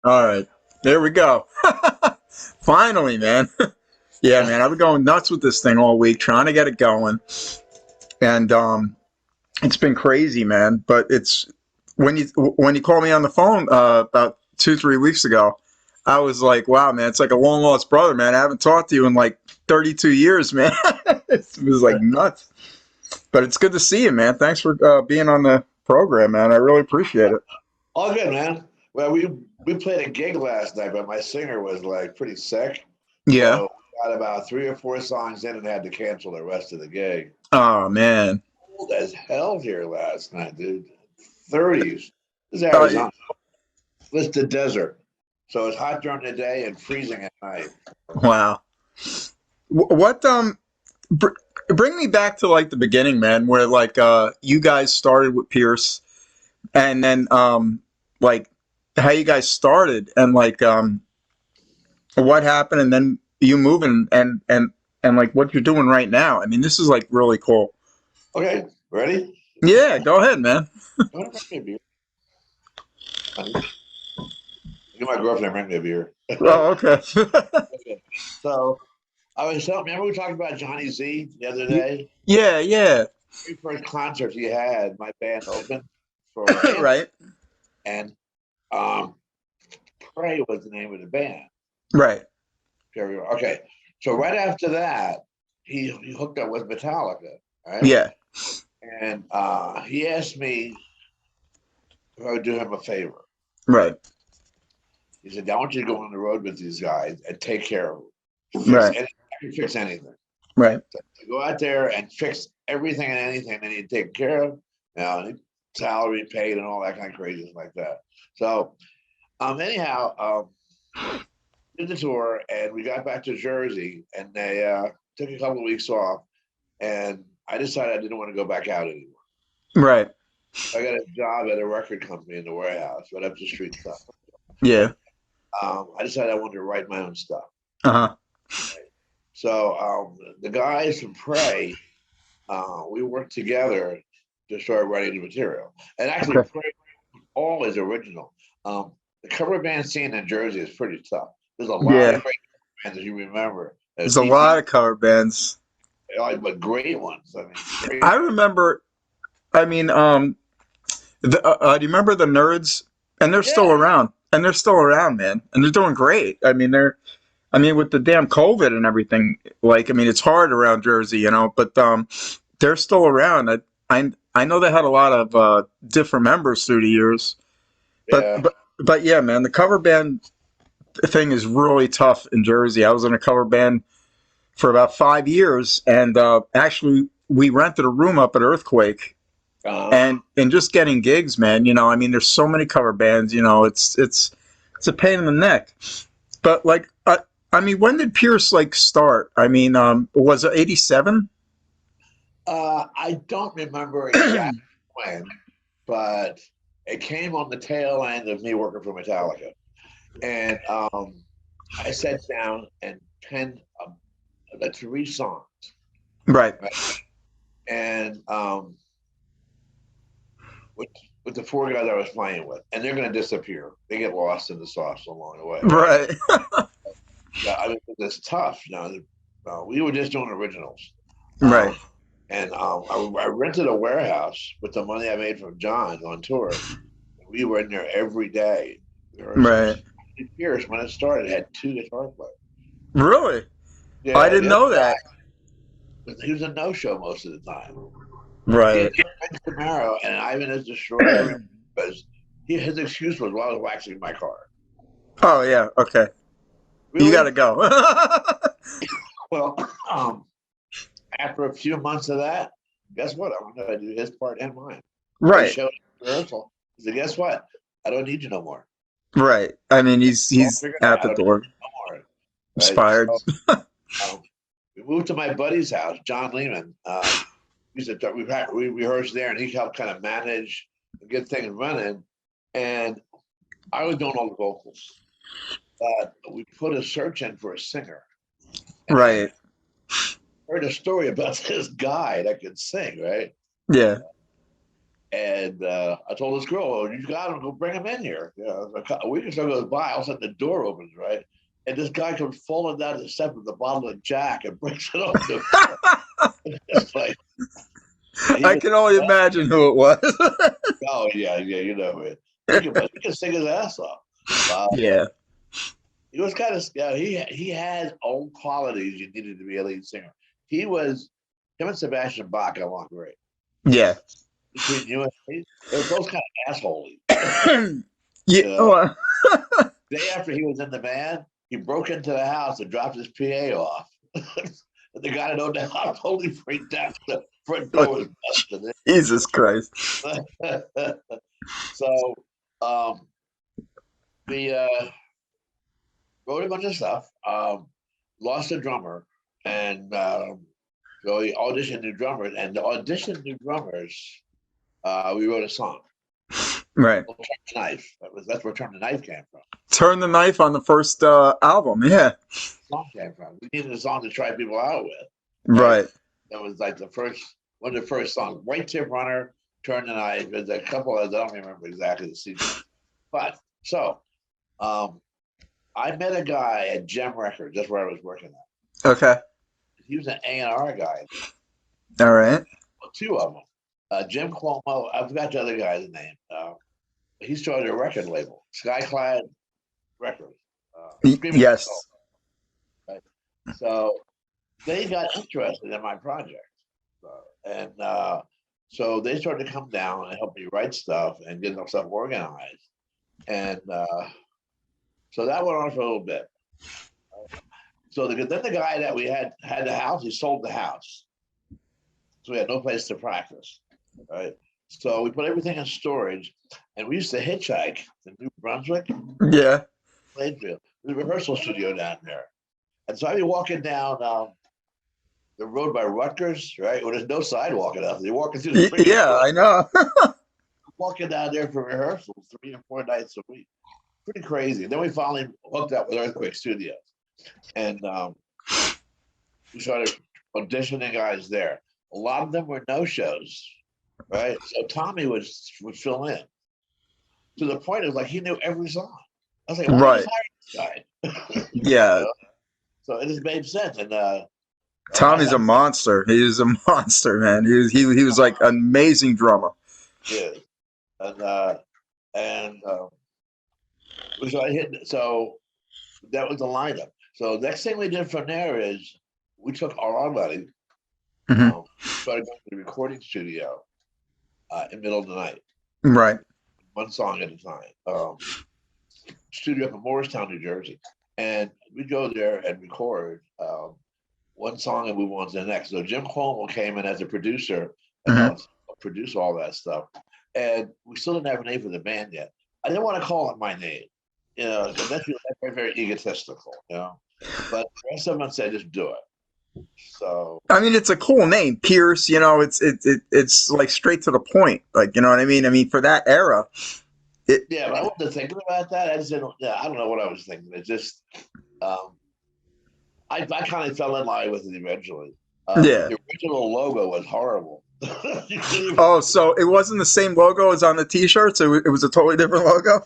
All right, there we go. Finally, man. Yeah, man. I've been going nuts with this thing all week, trying to get it going, and it's been crazy, man. But it's when you called me on the phone about 2 3 weeks ago, I was like, wow, man, it's like a long lost brother, man. I haven't talked to you in like 32 years, man. It was like nuts. But it's good to see you, man. Thanks for being on the program, man. I really appreciate it. All good, man. Well, we played a gig last night, but my singer was like pretty sick, Yeah. so we got about 3 or 4 songs in and had to cancel the rest of the gig. Oh man. Cold as hell here last night, dude. 30s. This is Uh, Arizona. It's the desert, so it's hot during the day and freezing at night. wow. What bring me back to like the beginning, man, where like you guys started with Pierce, and then like how you guys started, and like what happened, and then you moving, and like what you're doing right now. I mean, this is like really cool. Okay, ready? Yeah, go ahead, man. You want to bring me a beer? Honey? Get my girlfriend bring me a beer. Oh, okay. Okay. So I was telling. Remember we talked about Johnny Z the other Y- day? yeah, yeah. Very first concert he had, my band opened for him, Right, and um, Prey was the name of the band. right. Okay, so right after that, he hooked up with Metallica, right? Yeah, And he asked me if I would do him a favor. right, He said, "I want you to go on the road with these guys and take care of them. right, I can fix anything. right, So go out there and fix everything and anything they need to take care of. Salary paid and all that kind of craziness like that." So anyhow, did the tour and we got back to Jersey and they took a couple of weeks off and I decided I didn't want to go back out anymore. right. I got a job at a record company in the warehouse, right up the street stuff. Yeah. I decided I wanted to write my own stuff. Uh huh. So the guys from Prey, we worked together to start writing the material. And actually, Okay. Prey all is original. The cover band scene in Jersey is pretty tough. There's a lot Yeah. of great bands that you remember. There's a lot of cover bands. But great ones. I mean, great. I remember. I mean, do you remember the Nerds? And they're still Yeah, around. And they're still around, man. And they're doing great. I mean, they're. I mean, with the damn COVID and everything, like, I mean, it's hard around Jersey, you know. But they're still around. I know they had a lot of different members through the years. But yeah. but but yeah, man, the cover band thing is really tough in Jersey. I was in a cover band for about 5 years, and actually, we rented a room up at Earthquake, Uh, and just getting gigs, man. You know, I mean, there's so many cover bands. You know, it's a pain in the neck. But like, I mean, when did Pierce like start? I mean, was it '87? I don't remember exactly when, but it came on the tail end of me working for Metallica. And I sat down and penned the 3 songs. Right, Right? And with with the 4 guys I was playing with, and they're going to disappear. They get lost in the sauce along the way. Right? right, Yeah, I mean, it's tough. We were just doing originals. right, And I rented a warehouse with the money I made from John on tour. We were in there every day. right. Pierce, when it started, had 2 guitar players. Really? I Yeah, didn't the other know guy, that. he was a no-show most of the time. He Right. had Ben Camaro and Ivan has destroyed everything because his excuse was, "Well, I was waxing my car." Oh yeah. Okay. You got Really? to go. Well, after a few months of that, guess what? I'm going to do his part and mine. I right. showed him rehearsal. He said, "Guess what? I don't need you no more. Right. I mean, All he's figured out. at I the don't need door, you no more." Right? inspired. So we moved to my buddy's house, John Lehman. We rehearsed there, and he helped kind of manage and get things running. And I was doing all the vocals. But we put a search in for a singer, and I Right. heard a story about this guy that could sing, right? Yeah. And I told this girl, "Oh, you got him. Go bring him in here." A week or so goes by. All of a sudden, the door opens, right, and this guy comes falling down the steps with a bottle of Jack and breaks it off the floor. It's like I can only imagine who it was. oh yeah, you know it. He can sing his ass off. Yeah. He was kind of he had own qualities you needed to be a lead singer. Him and Sebastian Bach got along great. Yeah. Between you and me, they were both kind of assholey. Yeah. Day after he was in the band, he broke into the house and dropped his PA off. And the guy that owned the house totally freaked out. The front door was busted. Jesus Christ. So we wrote a bunch of stuff, lost a drummer, and so we auditioned new drummers. And to audition new drummers, we wrote a song. Right. Turn the Knife. That's where Turn the Knife came from. Turn the Knife on the first album. Yeah. Song came from. We needed a song to try people out with. Right. That was like one of the first songs. White Tip Runner, Turn the Knife. There's a couple of, I don't remember exactly the sequence. But so I met a guy at Gem Records. That's where I was working at. Okay. He was an A&R guy. All right. Well, two of them. Jim Cuomo, I forgot the other guy's name. He started a record label, Skyclad Records. Yes. Skull, right? So they got interested in my project. And so they started to come down and help me write stuff and get stuff organized. And so that went on for a little bit. So then the guy that we had the house, he sold the house. So we had no place to practice, right? So we put everything in storage, and we used to hitchhike to New Brunswick. Yeah. Plainfield. There's a rehearsal studio down there. And so I'd be walking down the road by Rutgers, right? Where there's no sidewalk enough. You're walking through the freeway. Yeah, I know. Walking down there for rehearsals 3 or 4 nights a week. Pretty crazy. And then we finally hooked up with Earthquake Studios. And we started auditioning guys there. A lot of them were no-shows, right? So Tommy would fill in. To the point it was like he knew every song. I was like, why Right. this guy? Yeah. So it just made sense. And Tommy's a monster. He is a monster, man. He was like an amazing drummer. Yeah. And we started hitting. So that was the lineup. So next thing we did from there is we took our money, started going to the recording studio in the middle of the night. Right. One song at a time. Studio up in Morristown, New Jersey. And we'd go there and record one song and move on to the next. So Jim Cuomo came in as a producer and produce all that stuff. And we still didn't have a name for the band yet. I didn't want to call it my name. That's very, very egotistical, But the rest of them said, just do it. So I mean, it's a cool name, Pierce. It's like straight to the point. Like, you know what I mean? I mean, for that era. But I wasn't thinking about that. I just didn't. I don't know what I was thinking. It just, I kind of fell in line with it eventually. The original logo was horrible. Oh, so it wasn't the same logo as on the T-shirts? It was a totally different logo?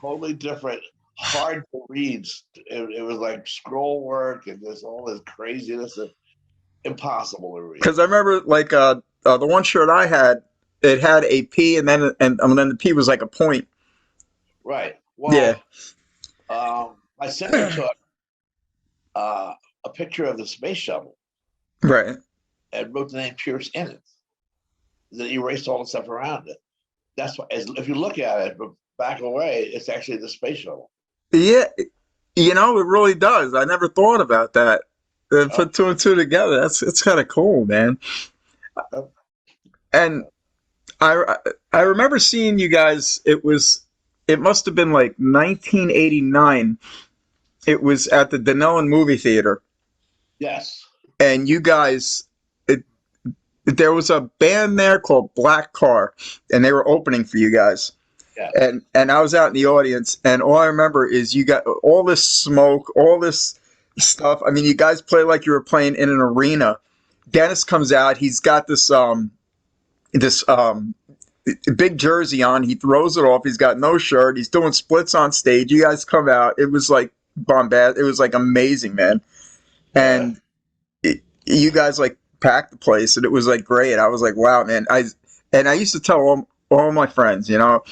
Totally different, hard to read. It was like scroll work and just all this craziness. Impossible to read. Because I remember, like, the one shirt I had, it had a P, and then the P was like a point. Right. Well, my sister took a picture of the space shuttle. Right. And wrote the name Pierce in it. Then erased all the stuff around it. That's why, if you look at it, but back away, it's actually the space shuttle. Yeah, it really does. I never thought about that. Put two and two together. It's kind of cool, man. And I remember seeing you guys. It must have been like 1989. It was at the Denellen movie theater. Yes. And you guys, there was a band there called Black Car, and they were opening for you guys. Yeah. And I was out in the audience, and all I remember is you got all this smoke, all this stuff. I mean, you guys play like you were playing in an arena. Dennis comes out. He's got this big jersey on. He throws it off. He's got no shirt. He's doing splits on stage. You guys come out. It was like bombast. It was like amazing, man. And you guys like packed the place, and it was like great. I was like, wow, man. I used to tell all my friends, you know,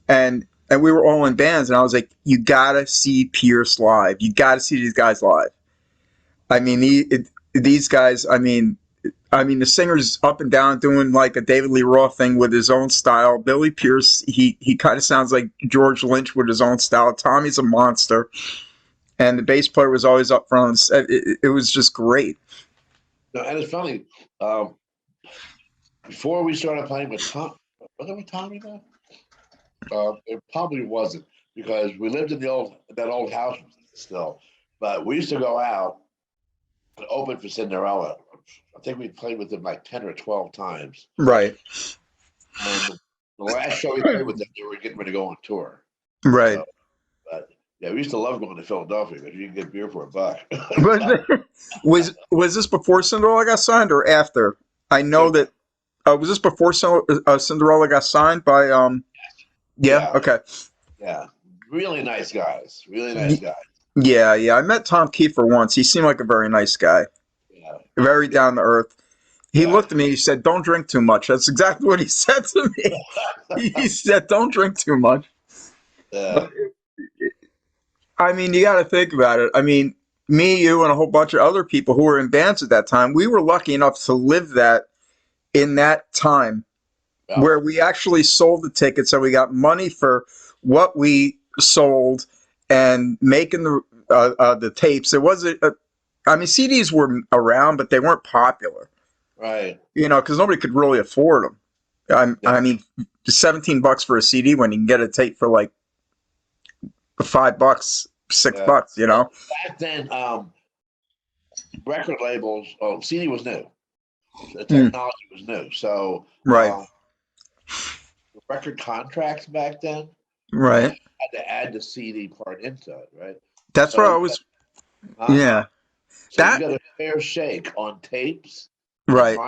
and we were all in bands, and I was like, you gotta see Pierce live. You gotta see these guys live. I mean, these guys. I mean, the singer's up and down doing like a David Lee Roth thing with his own style. Billy Pierce, he kind of sounds like George Lynch with his own style. Tommy's a monster, and the bass player was always up front. It was just great. No, and it's funny. Before we started playing with Tom, was it with Tommy though? It probably wasn't, because we lived in that old house still. But we used to go out and open for Cinderella. I think we played with them like 10 or 12 times. Right. And the last show we played with them, they were getting ready to go on tour. Right. So, but yeah, we used to love going to Philadelphia because you can get beer for $1. was this before Cinderella got signed or after? I know that was this before Cinderella got signed by yeah, okay. Yeah. Really nice guys. Really nice guys. Yeah, I met Tom Kiefer once. He seemed like a very nice guy. Yeah. Very down to earth. He looked at me, he said, "Don't drink too much." That's exactly what he said to me. He said, "Don't drink too much." I mean, you got to think about it. I mean, me, you, and a whole bunch of other people who were in bands at that time, we were lucky enough to live that in that time where we actually sold the tickets and we got money for what we sold and making the tapes. It wasn't, I mean, CDs were around, but they weren't popular. Right. You know, because nobody could really afford them. I mean, $17 for a CD when you can get a tape for like $5, $6, you know. Back then, record labels, CD was new. The technology was new. So, right. Record contracts back then, right, had to add the CD part into it, right? That's what I was. Yeah. So you got a fair shake on tapes. Right.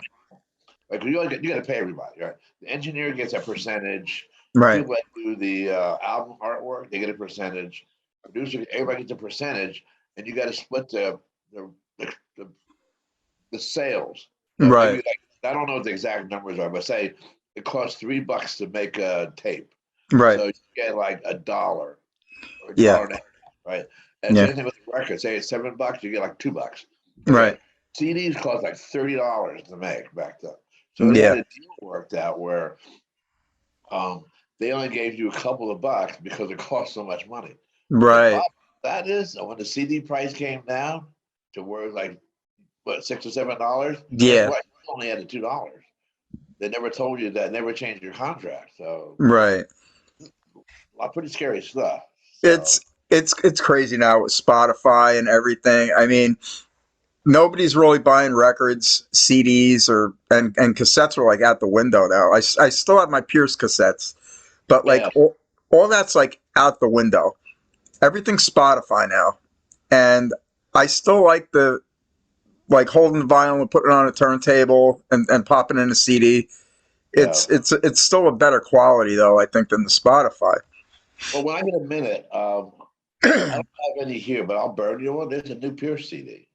Like you got to pay everybody, right? The engineer gets a percentage. Right. People that do the album artwork, they get a percentage. Producer, everybody gets a percentage, and you got to split the sales. Right. Like, I don't know what the exact numbers are, but say it costs $3 to make a tape. Right. So you get like $1 or $1.50, right? And same thing with the record. Say it's $7, you get like $2. Right. CDs cost like $30 to make back then. So they had a deal worked out where they only gave you a couple of bucks because it cost so much money. Right. That is, when the CD price came down to where it was like, what, $6 or $7? Yeah. You only had the $2. They never told you that, never changed your contract. So right. Pretty scary stuff. So. It's crazy now with Spotify and everything. I mean, nobody's really buying records, CDs, and cassettes are like out the window now. I still have my Pierce cassettes, but like all that's like out the window. Everything's Spotify now, and I still like holding the vinyl and putting it on a turntable and popping in a CD. It's still a better quality though, I think, than the Spotify. Well, when I get a minute, I don't have any here, but I'll burn you one. There's a new Pierce CD.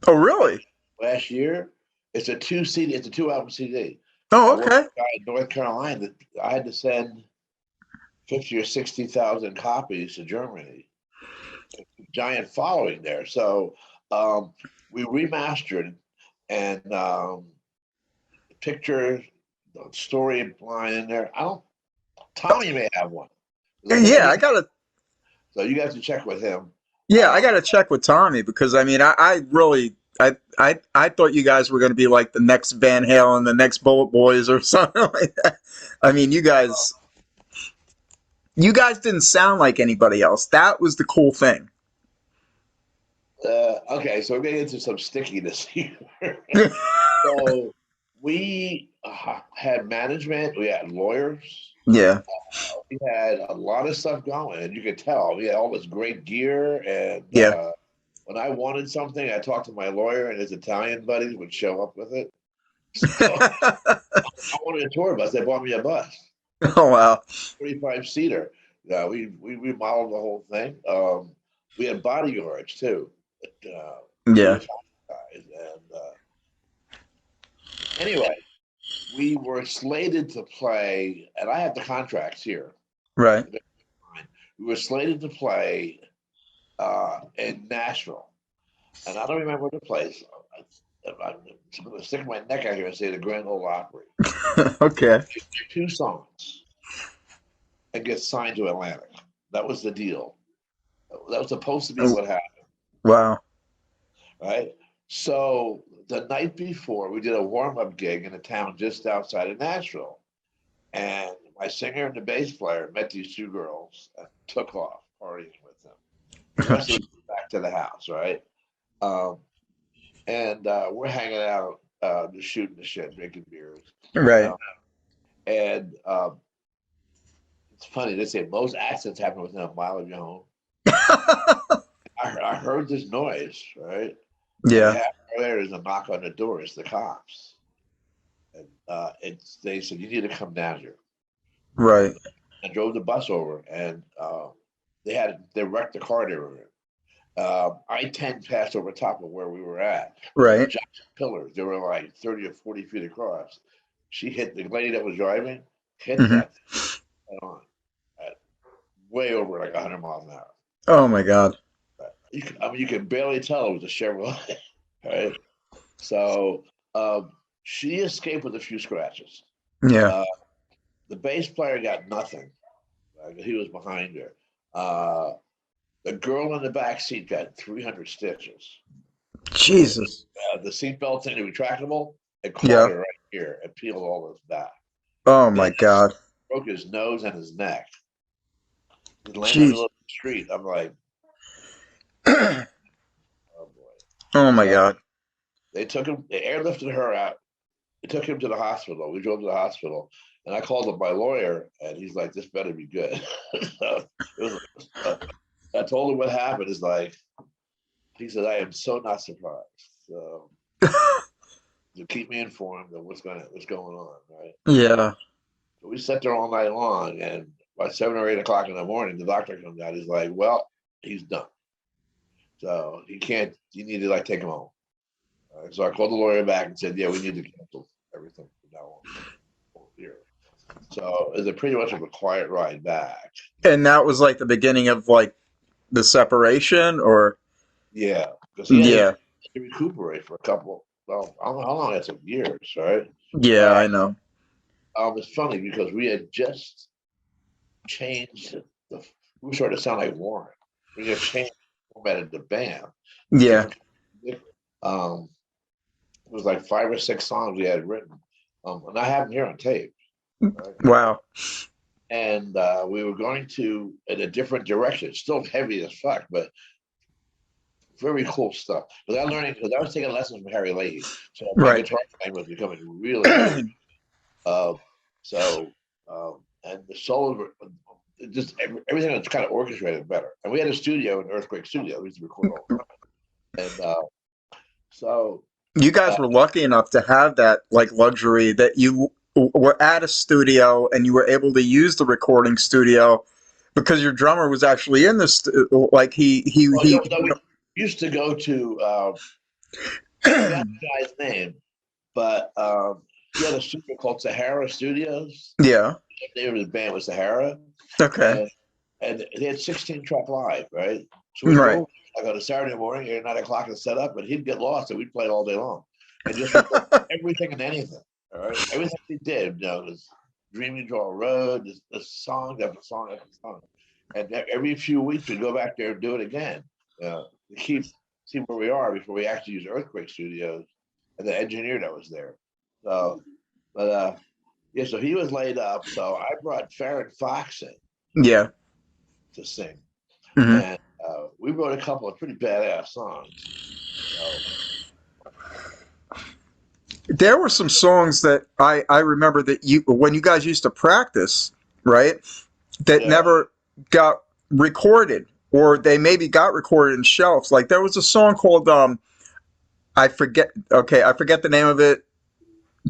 Oh, really? Last year, it's a 2 CD. It's a 2-album CD. Oh, okay. In North Carolina, I had to send 50 or 60,000 copies to Germany. Giant following there. So we remastered and picture, the story line in there. Tommy may have one. Yeah, I gotta. So you guys can check with him. Yeah, I gotta check with Tommy because I mean, I really, I thought you guys were gonna be like the next Van Halen, the next Bullet Boys, or something like that. I mean, you guys didn't sound like anybody else. That was the cool thing. Okay, so we're getting into some stickiness here. So we had management, we had lawyers. Yeah. We had a lot of stuff going, and you could tell we had all this great gear. And when I wanted something, I talked to my lawyer, and his Italian buddies would show up with it. So I wanted a tour bus. They bought me a bus. Oh wow. 45-seater. Yeah, we remodeled the whole thing. We had bodyguards too. We Yeah. were guys, and anyway, we were slated to play, and I have the contracts here. Right. We were slated to play in Nashville, and I don't remember the place. I'm going to stick my neck out here and say the Grand Ole Opry. Okay. 2 songs and get signed to Atlantic. That was the deal. That was supposed to be what happened, Wow. right? So the night before, we did a warm-up gig in a town just outside of Nashville, and my singer and the bass player met these 2 girls and took off partying with them. The rest of us back to the house, right? Um, and we're hanging out, just shooting the shit, drinking beers. Right. Um, and it's funny, they say most accidents happen within a mile of your home. I heard this noise, right? And Yeah. half hour later, there's a knock on the door. It's the cops. And they said, you need to come down here. Right. I drove the bus over, and they wrecked the car they were in. I-10 passed over top of where we were at. Right. Giant pillars. They were like 30 or 40 feet across. She hit the lady that was driving, hit Mhm. that head on, at way over like 100 miles an hour. Oh my God. You can barely tell it was a Chevrolet, right? So she escaped with a few scratches. Yeah. The bass player got nothing. He was behind her. The girl in the back seat got 300 stitches. Jesus. The seatbelt thing, the retractable, it caught Yeah. her right here and peeled all this back. Oh my God. Broke his nose and his neck. He landed in the Jeez. middle of the street. I'm like, Oh oh boy. my So God. they airlifted her out. They took him to the hospital. We drove to the hospital, and I called up my lawyer, and he's like, "This better be good." So I told him what happened. Is like, he said, "I am so not surprised." So you keep me informed of what's going on, right? Yeah. So we sat there all night long, and by 7 or 8 o'clock in the morning, the doctor comes out. He's like, "Well, he's done. So he can't. You need to like take him home." So I called the lawyer back and said, "Yeah, we need to cancel everything from now on here." So it's pretty much of a quiet ride back. And that was like the beginning of like the separation, or Yeah, because he had yeah. to recuperate for a couple. Well, I don't know how long that took, years, right? Yeah, I know. It's funny because we had just changed the. We were starting to sound like Warren. We had changed the format of the band. Yeah. Um, it was like 5 or 6 songs we had written, and I have them here on tape. Right? Wow. And we were going to in a different direction. It's still heavy as fuck, but very cool stuff. Because I was taking lessons from Harry Leahy, so my Right. guitar playing was becoming really, really. And the solo, just everything was kind of orchestrated better. And we had a studio, an Earthquake studio. We used to record all the time. And so You guys were lucky enough to have that like luxury that you were at a studio and you were able to use the recording studio because your drummer was actually in this like we used to go to I forgot the guy's name, but he had a studio called Sahara Studios. Yeah. The name of the band was Sahara. Okay. And they had 16-track live, right? So we'd Right. go like on a Saturday morning at 9 o'clock and set up, and he'd get lost, and we'd play all day long, and just record everything and anything. All right, everything we did, was Dreaming Draw Road, the song after song after song, and every few weeks we'd go back there and do it again to see where we are before we actually use Earthquake Studios and the engineer that was there. So, but yeah, so he was laid up, so I brought Farron Fox in. Yeah. To sing, Mhm. and we wrote a couple of pretty badass songs. There were some songs that I remember that when you guys used to practice, right? That never got recorded, or they maybe got recorded in shelves. Like there was a song called I forget the name of it.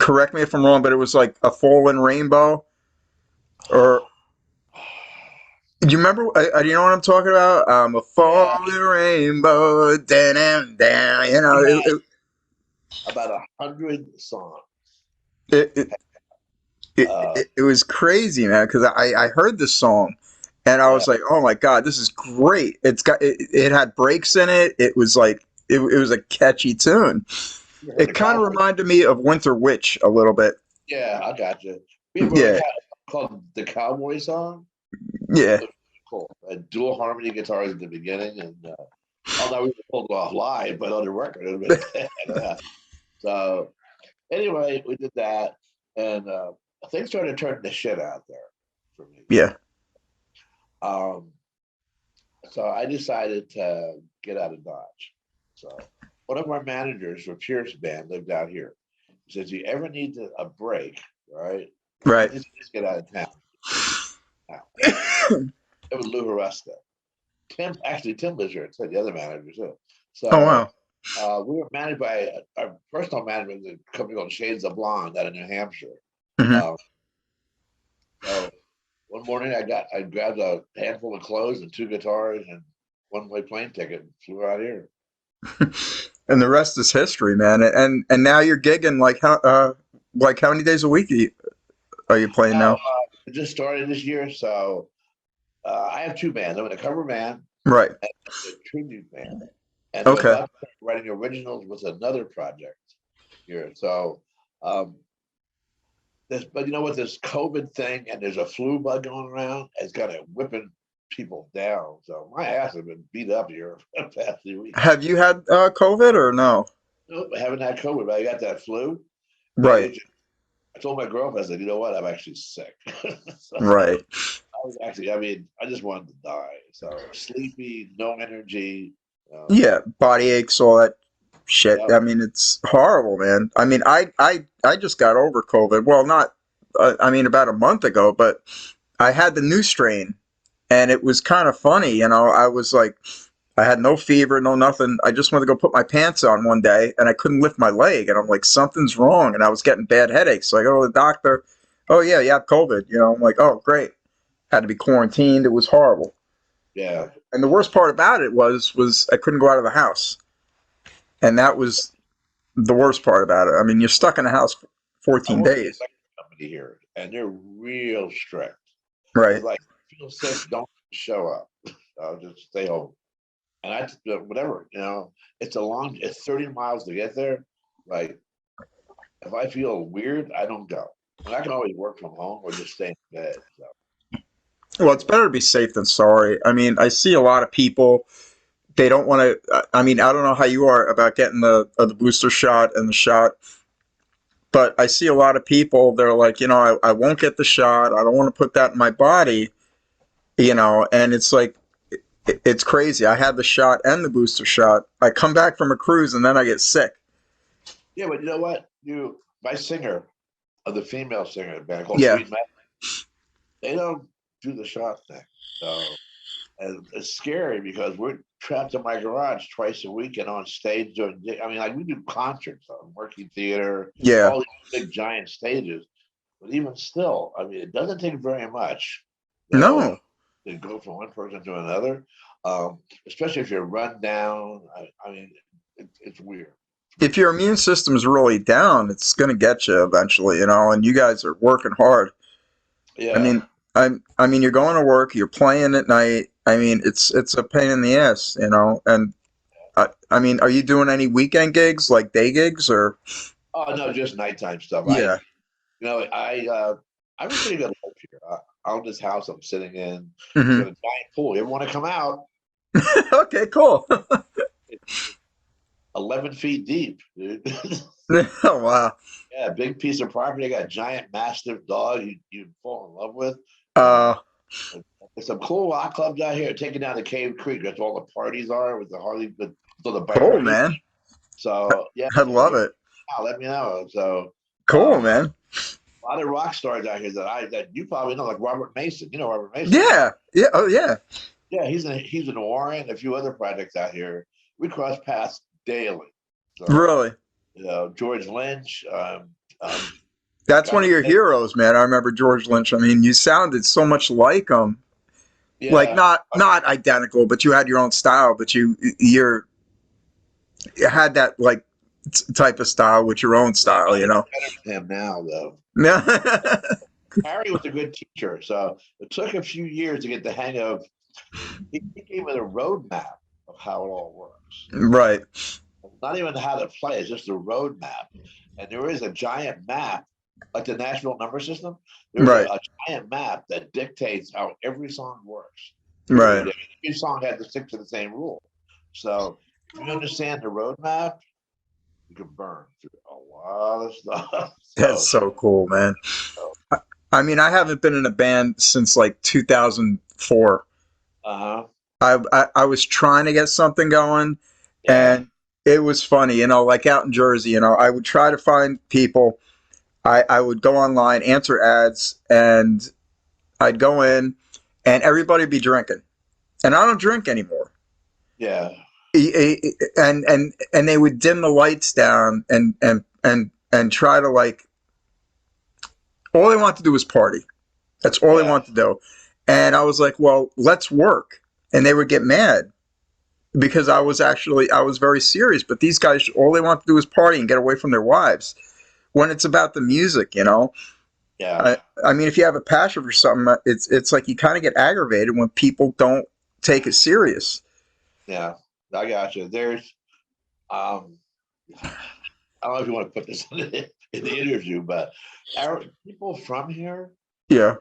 Correct me if I'm wrong, but it was like A Fallen Rainbow. Or do you remember? Do you know what I'm talking about? I'm a Yeah, falling rainbow, down, down. You know, we had about 100 songs. it, it, Uh, it was crazy, man. Because I heard this song, and I yeah, was like, oh my god, this is great. It had breaks in it. It was like it was a catchy tune. you heard It the kind of cowboy? reminded me of Winter Witch a little bit. Yeah, I got you. We have a Yeah, called the Cowboy song. yeah. It was cool. Dual harmony guitars at the beginning, and although we pulled it off live, but on the record it would have been bad. So anyway, we did that, and things started turning to shit out there for me. Yeah. Um, so I decided to get out of Dodge. So one of our managers for Pierce Band lived out here. He says, "You ever need a break, right? You Right. just get out of town." Now, it was Lou Haresta. Tim lives here. It's the other manager too. Oh So wow. we were managed by our personal manager, a company called Shades of Blonde out of New Hampshire. Hmm. Um, so one morning I grabbed a handful of clothes and two guitars and one-way plane ticket and flew out here. And the rest is history, man. And now you're gigging like how many days a week are you playing Now now? I just started this year, so I have two bands. I'm in a cover band Right. and a tribute band, and I'm Okay. about to start writing originals with another project here. So um, but you know what? This COVID thing and there's a flu bug going around. It's kind of whipping people down. So my ass has been beat up here for the past 2 weeks. Have you had COVID or no? Nope, I haven't had COVID, but I got that flu. And Right. I told my girlfriend, I said, you know what? I'm actually sick. So Right. I was actually, I mean, I just wanted to die. So sleepy, no energy. Yeah. Body aches, all that shit. Yep. I mean, it's horrible, man. I mean, I just got over COVID. Well, not. I mean, about a month ago, but I had the new strain, and it was kind of funny. You know, I was like, I had no fever, no nothing. I just wanted to go put my pants on one day, and I couldn't lift my leg, and I'm like, something's wrong, and I was getting bad headaches. So I go to the doctor. Oh yeah, you have COVID. You know, I'm like, oh great. Had to be quarantined. It was horrible. Yeah. And the worst part about it was I couldn't go out of the house, and that was the worst part about it. I mean, you're stuck in the house for I 14 work for the days, electric company here, and they're real strict. right? It's like, if you feel sick, don't show up. Just stay home. And whatever, it's 30 miles to get there. Like, if I feel weird, I don't go. And I can always work from home or just stay in bed. So, Well, it's better to be safe than sorry. I mean, I see a lot of people. They don't want to. I mean, I don't know how you are about getting the booster shot and the shot, but I see a lot of people. They're like, I won't get the shot. I don't want to put that in my body. And it's like it's crazy. I had the shot and the booster shot. I come back from a cruise and then I get sick. yeah, but you know what? My singer, the female singer, a band called Yeah. Sweet Matt, they don't do the shot thing. So, and it's scary because we're trapped in my garage twice a week and on stage doing. I mean, like we do concerts, working theater, Yeah. all these big giant stages. But even still, I mean, it doesn't take very much, No. to go from one person to another. Especially if you're run down. I mean, it's weird. If your immune system's really down, it's gonna get you eventually, and you guys are working hard. I Yeah. mean, I mean, you're going to work, you're playing at night. I mean, it's a pain in the ass. And I mean, are you doing any weekend gigs, like day gigs, or? Oh no, just nighttime stuff. Yeah. I'm a pretty good life here. I own this house I'm sitting in. It's got Hmm. a giant pool. You ever want to come out? Okay, cool. It's 11 feet deep, dude. Oh wow. Yeah, big piece of property. I got a giant mastiff dog you'd fall in love with. Um, Uh, there's some cool rock clubs out here. Taking down the Cave Creek. That's where all the parties are with with all the bike cool, rallies. man. So yeah, I if love you're it. out, let me know. So Cool, man. a lot of rock stars out here that you probably know, like Robert Mason. You know Robert Mason, right? Yeah. Yeah. Oh yeah. Yeah, he's in Warren, a few other projects out here. We cross paths daily. So Really. George Lynch, That's one of your heroes, man. I remember George Lynch. I mean, you sounded so much like him. Like Yeah, not identical, but you had your own style. But you had that like type of style with your own style, you know. better than him now though. Yeah. Harry was a good teacher, so it took a few years to get the hang of. He gave me a roadmap of how it all works. Right. Not even how to play; it's just a roadmap. And there is a giant map, like the Nashville number system. There's Right. a giant map that dictates how every song works. Right. Every song had to stick to the same rule. So if you understand the roadmap, you can burn through a lot of stuff. That's so cool, man. So, I mean, I haven't been in a band since like 2004. uh-huh. I was trying to get something going, Yeah. and it was funny, you know, like out in Jersey, you know, I would try to find people. I would go online, answer ads, and I'd go in, and everybody would be drinking, and I don't drink anymore. Yeah. And they would dim the lights down and try to like all they want to do is party. That's all they Yeah. want to do. And I was like, well, let's work. And they would get mad because I was very serious. But these guys, all they want to do is party and get away from their wives. When it's about the music, you know. Yeah. I mean, if you have a passion for something, it's like you kind of get aggravated when people don't take it serious. Yeah. I got you. There's I don't know if you want to put this in the interview, but our people from here Yeah,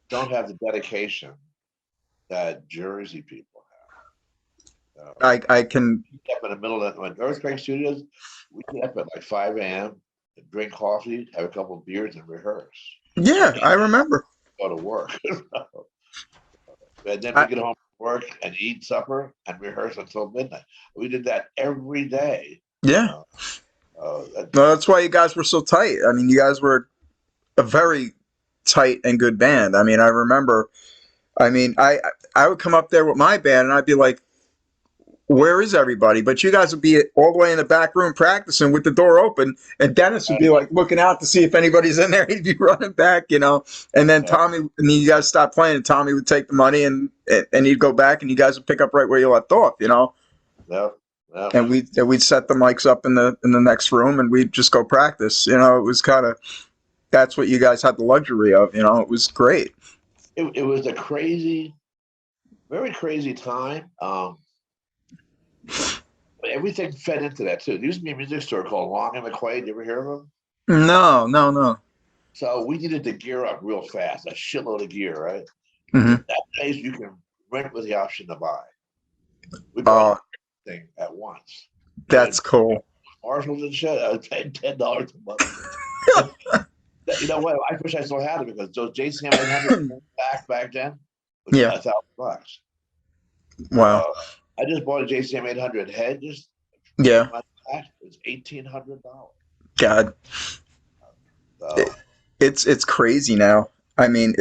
don't have the dedication that Jersey people have. I can. Up in the middle of when Earthquake Studios, we get up at like 5 a.m. and drink coffee, have a couple of beers, and rehearse. Yeah, I remember. Go to work. And then we I, get home from work and eat supper and rehearse until midnight. We did that every day. yeah, Uh, uh, no, that's why you guys were so tight. I mean, you guys were a very tight and good band. I mean, I remember. I mean, I would come up there with my band and I'd be like, where is everybody? But you guys would be all the way in the back room practicing with the door open, and Dennis would be like looking out to see if anybody's in there. He'd be running back, you know. And then Tommy, and then you guys stopped playing, and Tommy would take the money, and he'd go back, and you guys would pick up right where you left off, you know. Yep. Yep. And we'd set the mics up in the next room, and we'd just go practice. You know, it was kind of that's what you guys had the luxury of. You know, it was great. It was a crazy, very crazy time. But everything fed into that too. There used to be a music store called Long and McQuaid. You ever hear of them? No, no, no. So we needed to gear up real fast, a shitload of gear, right? Mm-hmm. Nowadays you can rent with the option to buy. We bought everything at once. That's cool. Marshalls and shit. I was paying $10 a month. You know what? I wish I still had it because those JCM 800 back then was Yeah. $1,000. Wow. I just bought a JCM 800 head. Just Yeah. it was $1,800. God. So, It's crazy now. I mean,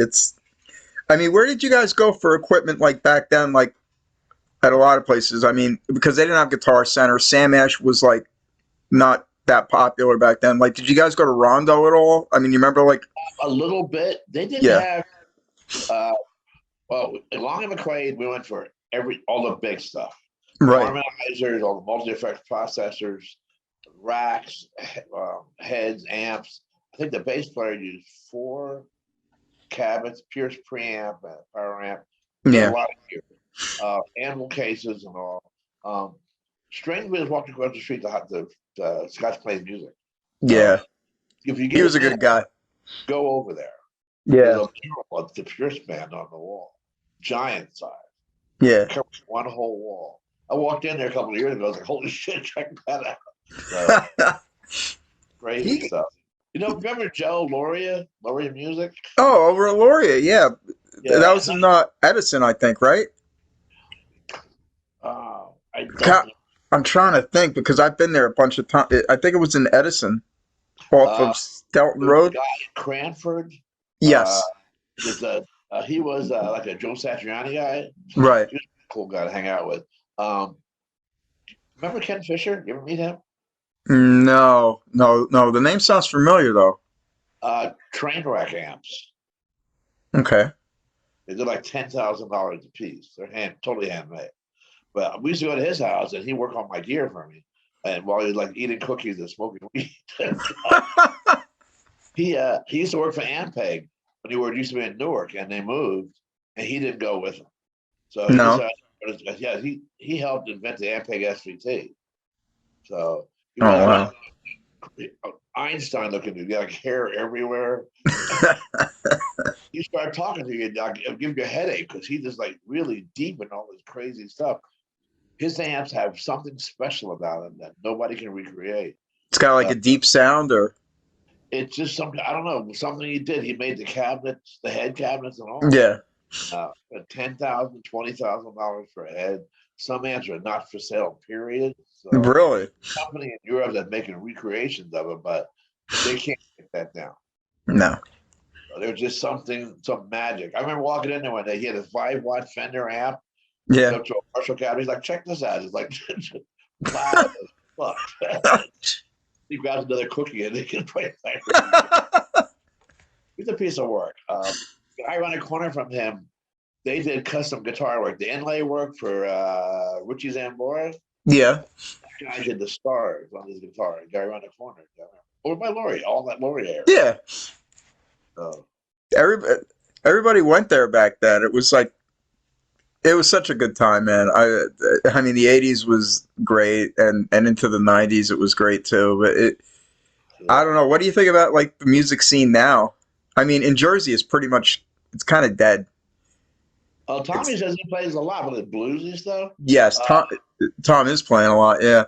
where did you guys go for equipment like back then? Like at a lot of places. I mean, because they didn't have Guitar Center. Sam Ash was like not that popular back then. Like, did you guys go to Rondo at all? I mean, you remember like a little bit. They didn't have. Well, at Long and McQuaid, we went for all the big stuff. right? Harmonizers, all the multi-effect processors, racks, heads, amps. I think the bass player used 4 cabinets, Pierce preamp, power amp. Yeah. A lot of gear. Animal cases and all. String was walking across the street to Scotch plays music. Yeah. If you He was a good guy. go over there. Yeah. There's a mural of the Pierce band on the wall, giant size. Yeah. Covers one whole wall. I walked in there a couple of years ago. I was like, "Holy shit, check that out!" So, crazy stuff. You know, remember Joe Loria Music? Oh, over at Loria, yeah. Yeah. That was in Edison, I think, right? I don't. I'm trying to think because I've been there a bunch of times. I think it was in Edison, off of Stelton Road. Guy in Cranford. Yes. He was like a Joe Satriani guy. Right. He was a cool guy to hang out with. Remember Ken Fisher? You ever meet him? No. The name sounds familiar though. Train wreck amps. Okay. They're like $10,000 a piece. They're totally handmade. But we used to go to his house and he'd work on my gear for me. And while he was like eating cookies and smoking weed, he used to work for Ampeg when used to be in Newark, and they moved, and he didn't go with them. So he No. decided, yeah, he helped invent the Ampeg SVT. So he Oh was wow. like Einstein looking dude, like hair everywhere. You start talking to you, it'll give you a headache because he's just like really deep in all this crazy stuff. His amps have something special about them that nobody can recreate. It's got like a deep sound, or It's just something, I don't know, something he did. He made the cabinets, the head cabinets and all. yeah. $10,000, $20,000 for a head. Some amps are not for sale, period. So Really? company in Europe that's making recreations of it, but they can't get that down. No. So there's just some magic. I remember walking in there one day, he had a 5-watt Fender amp, Yeah. up to a Marshall cabinet. He's like, check this out. It's like loud as fuck. He grabs another cookie and they can play it. It's a piece of work. I run a corner from him. They did custom guitar work, the inlay work for Richie Zambora. Yeah. That guy did the stars on his guitar. The guy around the corner. Over by Laurie, all that Laurie area. Yeah. So, Everybody went there back then. It was like, it was such a good time, man. I mean, the '80s was great, and into the '90s it was great too. But I don't know. What do you think about like the music scene now? I mean, in Jersey, it's kind of dead. Tommy says he plays a lot, but the bluesy stuff. Yes, Tom is playing a lot. Yeah.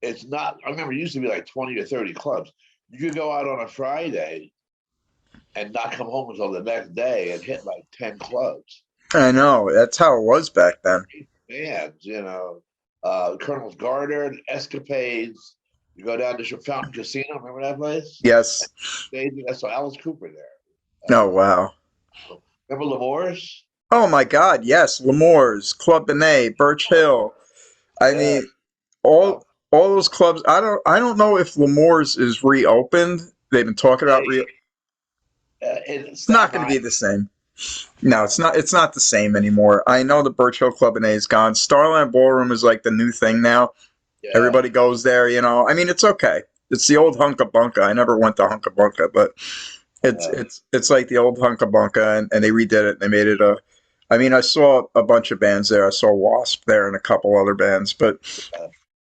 It's not. I remember it used to be like 20 or 30 clubs. You could go out on a Friday and not come home until the next day and hit like 10 clubs. I know. That's how it was back then. Bands, Colonel's Garter, Escapades. You go down to Fountain Casino. Remember that place? Yes. I saw Alice Cooper there. Oh, wow. Remember L'Amour's? Oh, my God. Yes. L'Amour's, Club Benet, Birch Hill. I mean, all those clubs. I don't know if L'Amour's is reopened. They've been talking about it's not going to be the same. No, it's not. It's not the same anymore. I know the Birch Hill Club and A is gone. Starland Ballroom is like the new thing now. Yeah. Everybody goes there. I mean, it's okay. It's the old Hunka Bunka. I never went to Hunka Bunka, but it's like the old Hunka Bunka, and they redid it. And they made it a. I mean, I saw a bunch of bands there. I saw Wasp there and a couple other bands, but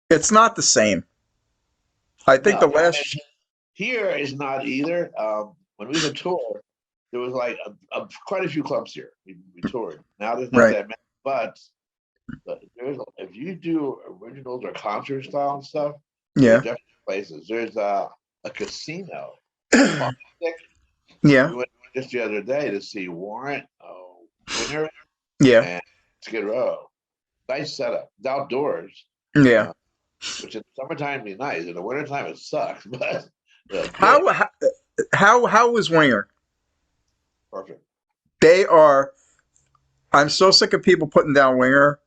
it's not the same. I think the last here is not either. When we went tour, there was like quite a few clubs here. We toured. Now there's not that many, but if you do originals or concert style and stuff, yeah, different places. There's a casino. Yeah. We went just the other day to see Warrant, Winner, and Skid Row. Nice setup. It's outdoors. Yeah. Which in the summertime be nice. In the wintertime it sucks. But how was Winger? Perfect. They are. I'm so sick of people putting down Winger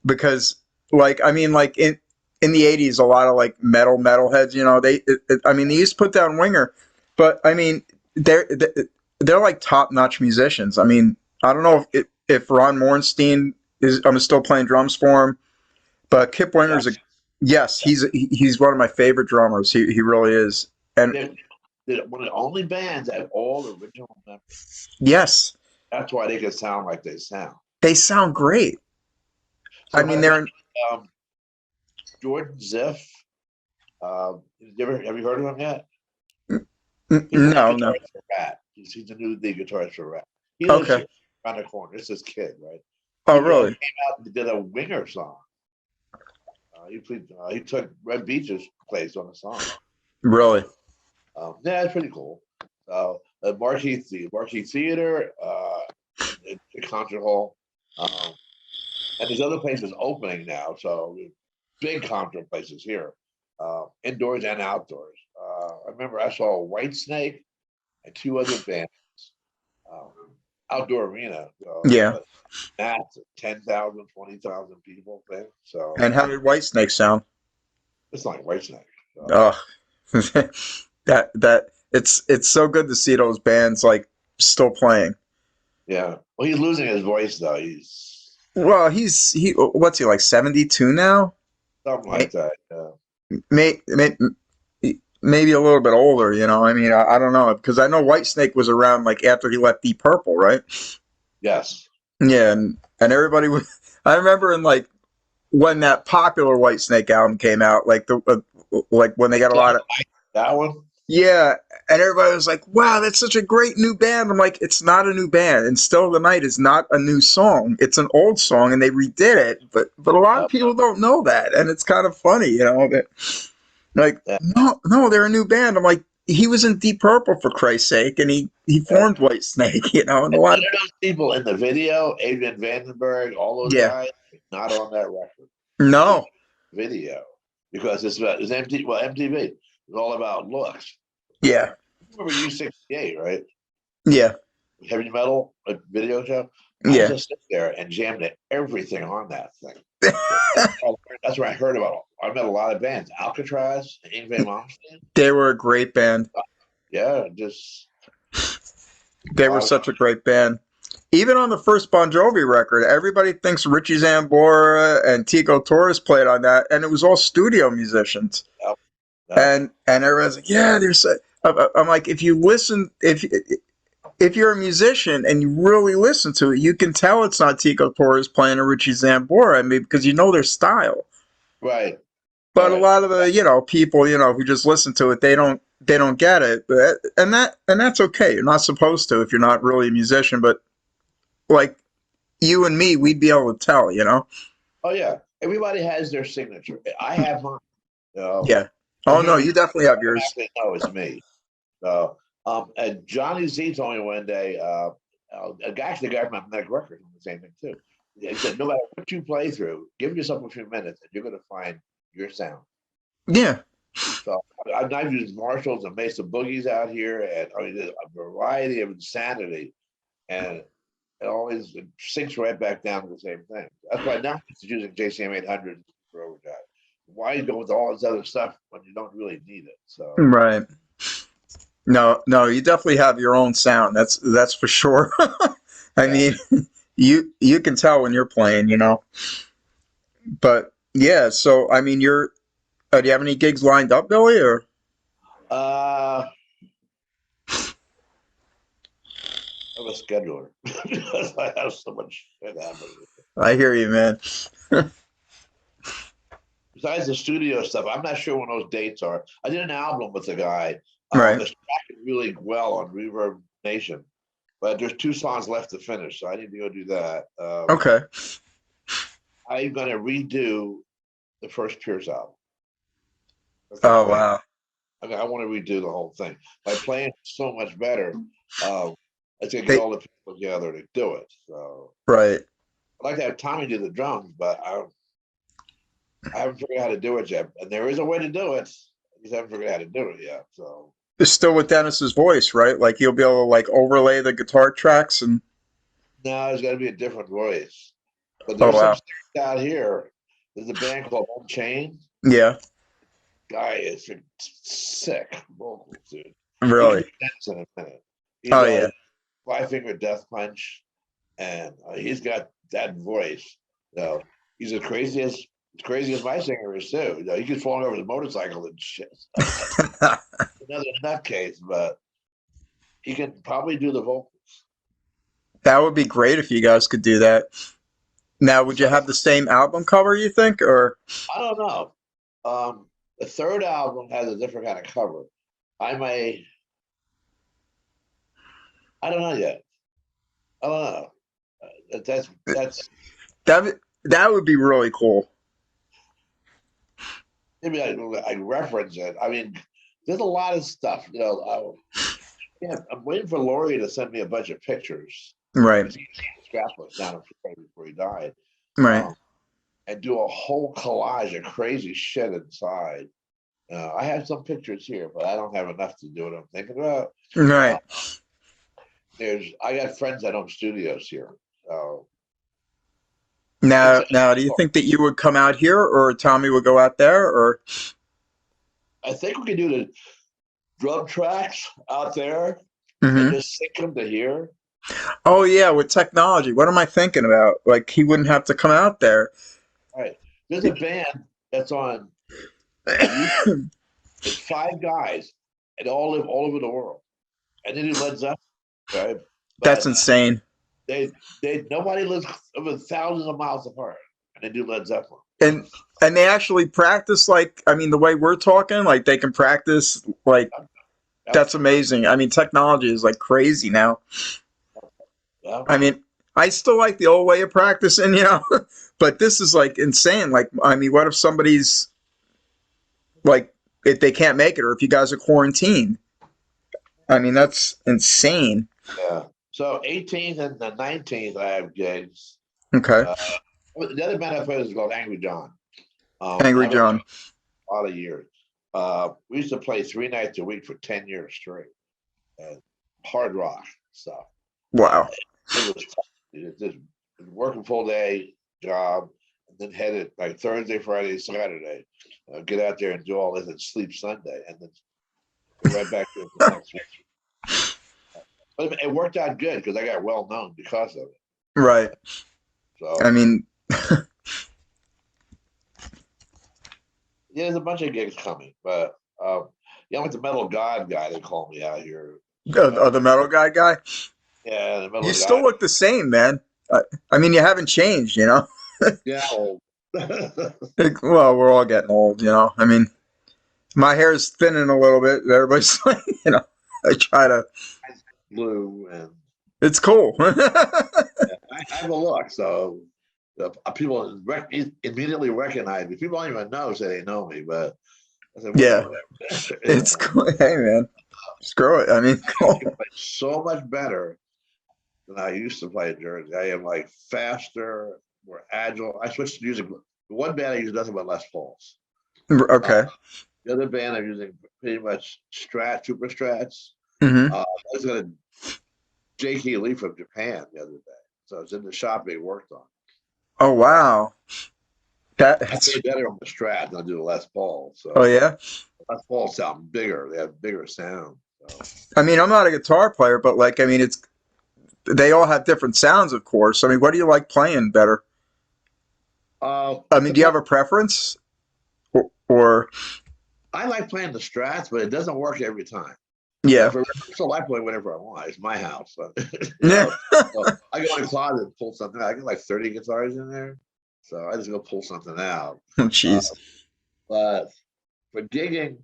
because, like, I mean, like in the '80s, a lot of like metalheads, they used to put down Winger, but I mean, they're like top notch musicians. I mean, I don't know if Ron Morenstein I'm still playing drums for him, but Kip Winger's he's one of my favorite drummers. He really is, and they're one of the only bands that have all original members. Yes, that's why they can sound like they sound. They sound great. So I mean, they're Jordan Ziff. Have you heard of him yet? No. He's the new lead guitarist for Rat. He lives here around the corner. It's this kid, right? Oh, really? He came out and did a Winger song. He took Red Beach's place on the song. Really? Yeah, it's pretty cool. Marquee Theater, the concert hall, and there's other places opening now. So big concert places here, indoors and outdoors. I remember I saw Whitesnake and two other bands, outdoor arena. That's 10,000, 20,000 people thing. So. And how did Whitesnake sound? It's like Whitesnake. Oh. That it's so good to see those bands like still playing. Yeah. Well, he's losing his voice though. He's Well, he what's he like 72 now? something May, like that. Yeah. may, maybe a little bit older, you know. I mean, I don't know because I know Whitesnake was around like after he left Deep Purple, right? Yes. Yeah, and everybody was. I remember in like when that popular Whitesnake album came out, like like when they got a lot of That one. yeah, and everybody was like, "Wow, that's such a great new band." I'm like, "It's not a new band, and Still of the Night is not a new song. It's an old song, and they redid it." But a lot of Yep. people don't know that, and it's kind of funny, you know. That like, Yeah. no, they're a new band. I'm like, he was in Deep Purple for Christ's sake, and he Yeah. formed Whitesnake, you know, and a And lot none of of those people in the video, Adrian Vandenberg, all those yeah, guys, not on that record. It's a no, video because it's MTV. Well, MTV is all about looks. yeah, You remember U68, right? yeah, Heavy metal video show. I used yeah. to sit there and jam to everything on that thing. That's where I heard about it. I met a lot of bands. Alcatraz, Ingve Malmsteen. They were a great band. Yeah, just They were uh, such a great band. Even on the first Bon Jovi record, everybody thinks Richie Zambora and Tico Torres played on that, and it was all studio musicians. yeah, yeah. And everyone's like, "Yeah, there's." I'm like, if you listen, if you're a musician and you really listen to it, you can tell it's not Tico Torres playing a Richie Zambora. I mean, because you know their style. Right, But a right. lot of the people who just listen to it, they don't get it. But and that's okay. You're not supposed to if you're not really a musician. But like you and me, we'd be able to tell, you know? Oh yeah, everybody has their signature. I have mine. You know, Yeah. I'm Oh sure no, you you definitely have yours. automatically know it's me. So, and Johnny Z told me one day, actually, the guy from Magnetic Records did the same thing too. He said, no matter what you play through, give yourself a few minutes, and you're going to find your sound. Yeah. So I've used Marshalls and Mesa Boogies out here, and I mean, there's a variety of insanity, and it always sinks right back down to the same thing. That's why now it's using JCM 800 for overdrive. Why go with all this other stuff when you don't really need it? So Right. No, no, you definitely have your own sound. That's for sure. I yeah. mean, you can tell when you're playing, you know. But yeah, so I mean, do you have any gigs lined up, Billy? Or Uh, I'm a scheduler because I have so much shit happening. I hear you, man. Besides the studio stuff, I'm not sure when those dates are. I did an album with a guy. Right. It's tracking really well on Reverb Nation, but there's 2 songs left to finish, so I need to go do that. Okay. I'm gonna redo the first Pierce album. Oh Playing. wow. I want to redo the whole thing. By playing so much better, it's gonna get They all the people together to do it. So right. I'd like to have Tommy do the drums, but I haven't figured out how to do it yet. And there is a way to do it. I just haven't figured out how to do it yet. So It's still with Dennis's voice, right? Like you'll be able to like overlay the guitar tracks and now there's got to be a different voice. But oh there's some wow. stuff out here. There's a band called Unchained. Yeah. Guy is sick vocals, dude. You can Really. do Dennis in a minute. He Oh does yeah. Five Finger Death Punch, and he's got that voice. You know, he's as crazy as my singer is too. You know, he keeps falling over his motorcycle and shit. Another nutcase, but he can probably do the vocals. That would be great if you guys could do that. Now, would you So have the same album cover, you think, or I don't know. The third album has a different kind of cover. I may. I don't know yet. I don't know. That's that that would be really cool. maybe I reference it. I mean, there's a lot of stuff. You know, yeah, I'm waiting for Laurie to send me a bunch of pictures Right. because he scrapbooks down in Florida before he died, Right. um, and do a whole collage of crazy shit inside. I have some pictures here, but I don't have enough to do what I'm thinking about. Uh, Right. I got friends that own studios here, so it's. Now, do you think that you would come out here, or Tommy would go out there, or I think we can do drum tracks out there and Hmm. just sync them to here. Oh yeah, with technology. What am I thinking about? Like he wouldn't have to come out there. All right. There's a band that's on YouTube. It's five guys, and all live all over the world, and they do Led Zeppelin, right? That's But insane. they nobody lives over thousands of miles apart, and they do Led Zeppelin. And and they actually practice like I mean the way we're talking, like they can practice like Yep, that's amazing. I mean technology is like crazy now. yep. I mean, I still like the old way of practicing, but this is like insane. Like, I mean, what if somebody's like, if they can't make it, or if you guys are quarantined? I mean, that's insane. Yeah. So 18th and the 19th, I have gigs. Okay, Uh, the other band I played is called Angry John. Angry I've been John. a lot of years. We used to play 3 nights a week for 10 years straight. Hard rock stuff. Wow. It was tough. Just working full day job, and then headed like Thursday, Friday, Saturday. Get out there and do all this and sleep Sunday, and then go right back to it the next week. But it worked out good because I got well known because of it. Right. I So mean, yeah, there's a bunch of gigs coming, but I'm like the metal god guy. They call me out here. the metal guy. Yeah, the You metal still god. look the same, man. I mean, you haven't changed. Yeah. Well, we're all getting old. I mean, my hair is thinning a little bit. Everybody's like, I try to. Blue and It's cool. I have a look, so people immediately recognize me. People don't even know, say they know me, but I said, Yeah, whatever. it's cool. Hey, man, screw it. I mean, I cool. can play so much better than I used to play Jersey. I am like faster, more agile. I switched to music. The one band I use nothing but Les Pauls. Okay. The other band I'm using pretty much Strat, Super Strats. Hmm. I was going to J.K. Lee from Japan the other day. So it's in the shop being worked on. Oh wow. I That's. play better on the Strat than I do the Les Paul. Oh So yeah. Les Paul sound bigger. They have bigger sound. So I mean, I'm not a guitar player, but like, I mean, they all have different sounds, of course. I mean, what do you like playing better? I it mean, do you have depends. a preference, or I like playing the Strats, but it doesn't work every time. Like yeah, for rehearsal, I play whatever I want. It's my house. So, yeah. so I go in the closet and pull something out. I get like 30 guitars in there. So I just go pull something out. Oh, Uh, jeez. but for gigging,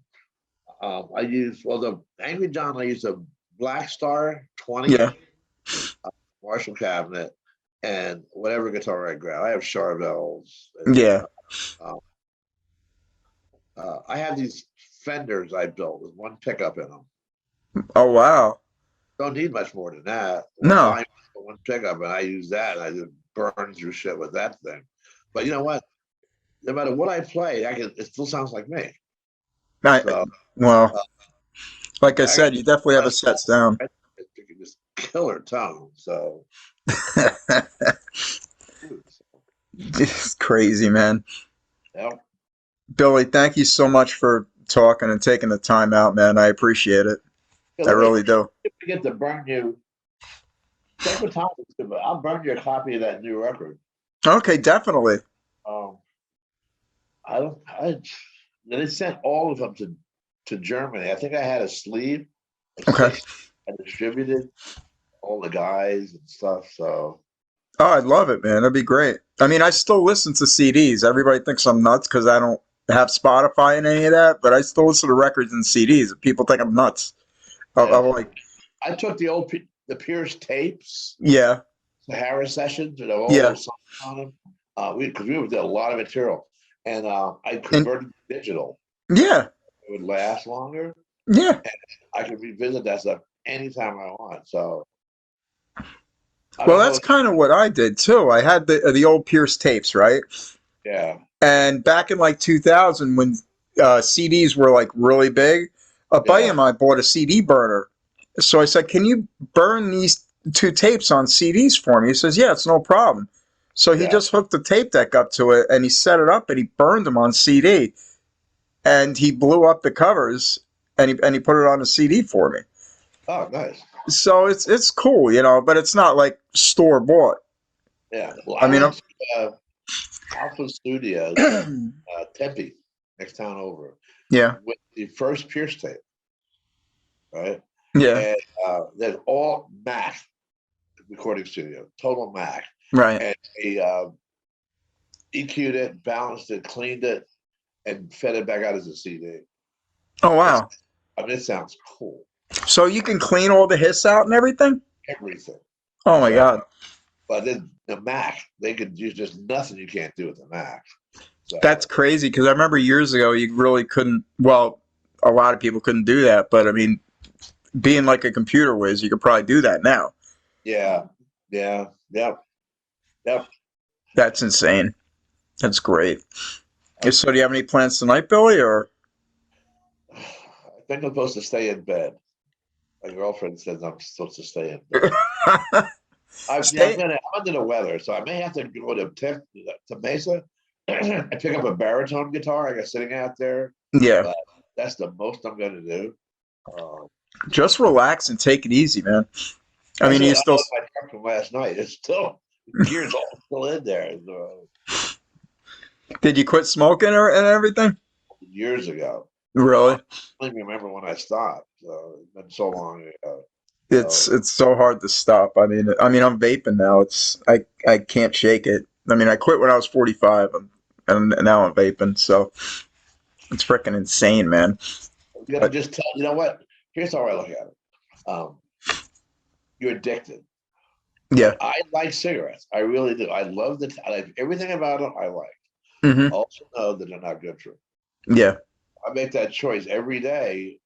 I use, well, the Angry John, I use a Black Star 20 Yeah, Marshall cabinet and whatever guitar I grab. I have Charvels. yeah. Um, I have these Fenders I built with one pickup in them. Oh wow. Don't need much more than that. No, One pickup, and I use that, and I just burn through shit with that thing. But you know what? No matter what I play, it still sounds like me. I, So well, like I I got said, you definitely have a less set down. just killer tone. So It's crazy, man. yeah. Billy, thank you so much for talking and taking the time out, man. I appreciate it. Yeah, I really do. get to burn you. Take the time. I'll burn you a copy of that new record. Okay, definitely. Um, I don't. They sent all of them to Germany. I think I had a sleeve. Like Okay. I distributed all the guys and stuff. So Oh, I'd love it, man. That'd be great. I mean, I still listen to CDs. Everybody thinks I'm nuts because I don't have Spotify and any of that, but I still listen to records and CDs. People think I'm nuts. yeah, I'm like, I took the Pierce tapes, yeah, the Harris sessions, with all yeah, those songs on them. Because we did a lot of material, and I and converted to digital. yeah, It would last longer. yeah. I could revisit that stuff anytime I want. So I Well, don't know. that's kind of what I did too. I had the old Pierce tapes, right? Yeah, And back in like 2000, when CDs were like really big, a buddy yeah, of mine bought a CD burner. So I said, "Can you burn these two tapes on CDs for me?" He says, "Yeah, it's no problem." So he yeah. just hooked the tape deck up to it and he set it up and he burned them on CD and he blew up the covers and he put it on a CD for me. Oh, nice. So it's cool, you know, but it's not like store bought. Yeah. Well, I I mean, went to Alpha Studios, Tempe, next town over, yeah, with the first Pierce tape, right? yeah, And there's all Mac recording studio, total Mac. right. And he EQ'd it, balanced it, cleaned it, and fed it back out as a CD. Oh It's, wow. I mean, it sounds cool. So you can clean all the hiss out and everything? Everything. Oh my So, God. but then the Mac, they could use just nothing you can't do with the Mac. That's So crazy because I remember years ago you really couldn't, well, a lot of people couldn't do that, but I mean, being like a computer whiz, you could probably do that now. yeah, yep. That's insane. That's great. So do you have any plans tonight, Billy, or? I think I'm supposed to stay in bed. My girlfriend says I'm supposed to stay in bed. Stay. I'm under the weather, so I may have to go to Mesa and pick up a baritone guitar I got sitting out there. Yeah. But that's the most I'm going to do. Um, Just relax and take it easy, man. I that's mean, what you I still. love my truck from last night. It's still gears all still in there. So, Did you quit smoking or and everything? years ago, I Really? don't even remember when I stopped. So it's been so long ago. It's So it's so hard to stop. I mean, I'm vaping now. I can't shake it. I mean, I quit when I was 45, and now I'm vaping. So it's freaking insane, man. you got to But just tell. You know what? Here's how I look at it. Um, you're addicted. yeah. I like cigarettes. I really do. I like everything about them. I like. Hmm. Also know that they're not good for you. Yeah. I make that choice every day,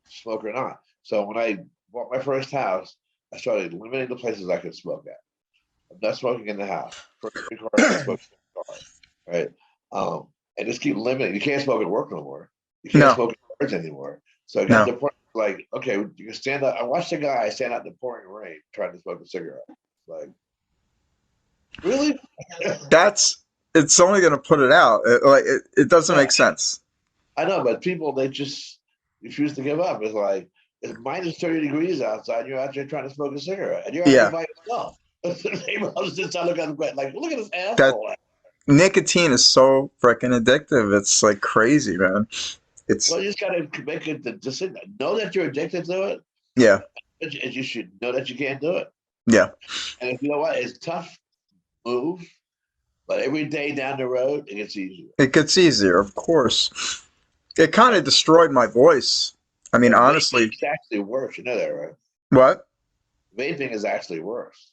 smoke or not. So when I bought my first house, I started limiting the places I could smoke at. I'm not smoking in the house. First car, I'm not smoking in the car, right? And just keep limiting. You can't smoke at work no more. You can't No. smoke at church anymore. So I got No. to the point like, okay, you can stand up. I watched a guy stand out in the pouring rain trying to smoke a cigarette. Like, really? That's. It's only gonna put it out. It doesn't Yeah, make sense. I know, but people they just refuse to give up. It's like it's minus 30 degrees outside. You're out there trying to smoke a cigarette, and you're out there Yeah. by yourself. I was just looking at the like, look at this That asshole. nicotine is so freaking addictive. It's like crazy, man. It's Well, you just got to make it the decision. Know that you're addicted to it, yeah. and you should know that you can't do it. Yeah. And if you know what, it's tough move, but every day down the road, it gets easier. It gets easier, of course. It kind of destroyed my voice. I mean, Well, vaping honestly. is actually worse. You know that, right? What? Vaping is actually worse.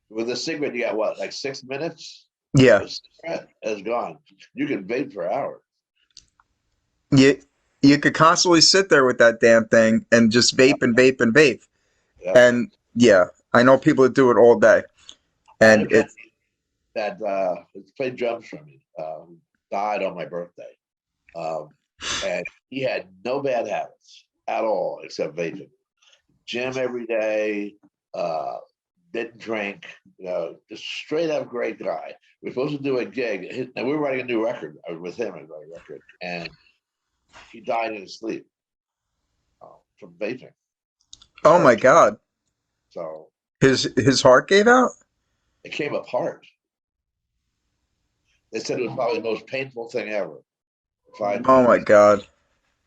With a cigarette, you got what, like 6 minutes? Yeah. The cigarette is gone. You can vape for hours. You could constantly sit there with that damn thing and just vape and vape and vape. Yeah. And yeah, I know people that do it all day. I had a And buddy it that played drums for me, died on my birthday. Um, and he had no bad habits at all except vaping. Gym every day, uh, didn't drink, just straight up great guy. We were supposed to do a gig, and we were writing a new record. I was with him and writing a record, and he died in his sleep from vaping. His oh my heart, God. so His heart gave out? it came apart. They said it was probably the most painful thing ever. 5 minutes. Oh my God.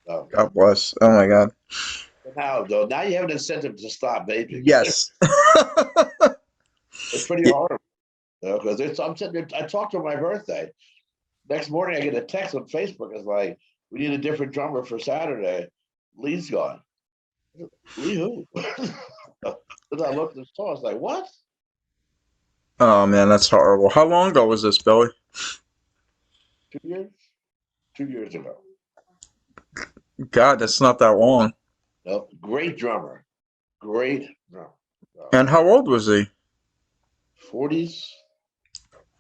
So, God bless. Oh my God. now, though, now you have an incentive to stop vaping. Yes. It's pretty Yeah, hard, because I'm sitting there, I talked on my birthday. Next morning, I get a text on Facebook. It's like, we need a different drummer for Saturday. Lee's gone. Lee who? Then I looked at the store. I was like, what? oh man, that's horrible. How long ago was this, Billy? 2 years? 2 years ago. God, that's not that long. No, great drummer. Great drummer. And how old was he? 40s.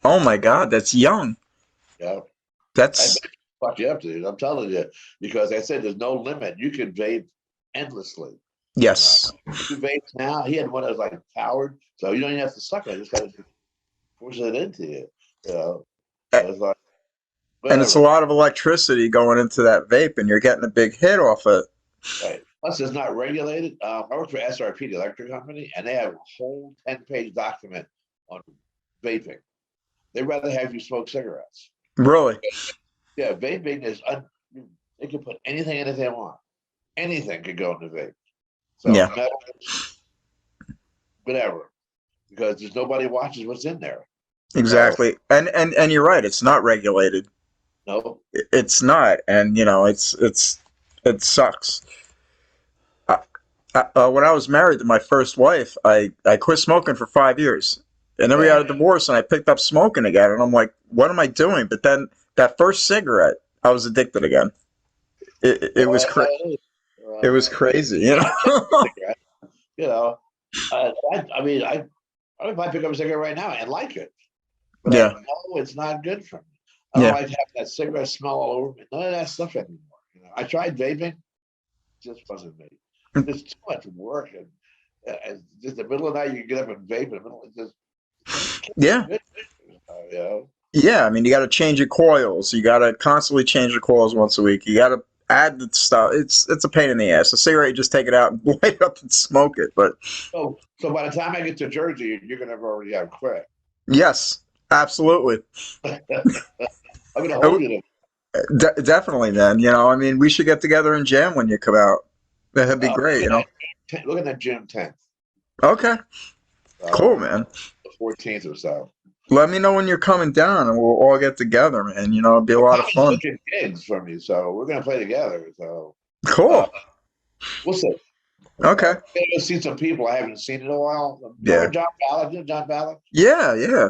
Oh my God, that's young. Yeah. I That's fuck you up, dude. I'm telling you, because I said there's no limit. You can vape endlessly. yes. You vape now. He had one that was like powered, so you don't even have to suck it. You just got to force it into you. You know, Uh, so it's like And it's a whatever. lot of electricity going into that vape, and you're getting a big hit off it. Right. Plus, it's not regulated. I work for SRP, the electric company, and they have a whole 10-page document on vaping. They'd rather have you smoke cigarettes. Really? Yeah, vaping is they can put anything in it they want. Anything could go in the vape. So Yeah, metals, whatever, because there's nobody watches what's in there. So exactly. And you're right. It's not regulated. no, It's not, and it sucks. When I was married to my first wife, I quit smoking for 5 years, and then we yeah, got a divorce, and I picked up smoking again, and I'm like, what am I doing? But then that first cigarette, I was addicted again. It well, was that's how cra- it is. it was crazy, you I can't do know. cigarettes. You know, I mean, I might pick up a cigarette right now and like it, but I Yeah, know it's not good for me. I don't yeah, like having that cigarette smell all over me. None of that stuff anymore. I tried vaping, just wasn't me. There's too much work, and just the middle of the night you get up and vape in the middle. It's just can't be yeah, good. You know. yeah. I mean, you got to change your coils. You got to constantly change your coils once a week. You got to add the stuff. It's a pain in the ass. A cigarette, you just take it out and light it up and smoke it. But So by the time I get to Jersey, you're gonna have already have quit. yes, absolutely. I'm gonna hold you to. Definitely, then. I mean, we should get together and jam when you come out. That'd be great. Looking at June 10th, Okay, cool, so man. the 14th or so. Let me know when you're coming down, and we'll all get together, man. It'll be a Well, lot of Tommy's fun. booking gigs for me, so we're gonna play together. So uh, Cool. we'll see. Okay. I'm gonna go see some people I haven't seen in a while. Remember Yeah. John Ballard? You know John Ballard? Yeah. Yeah.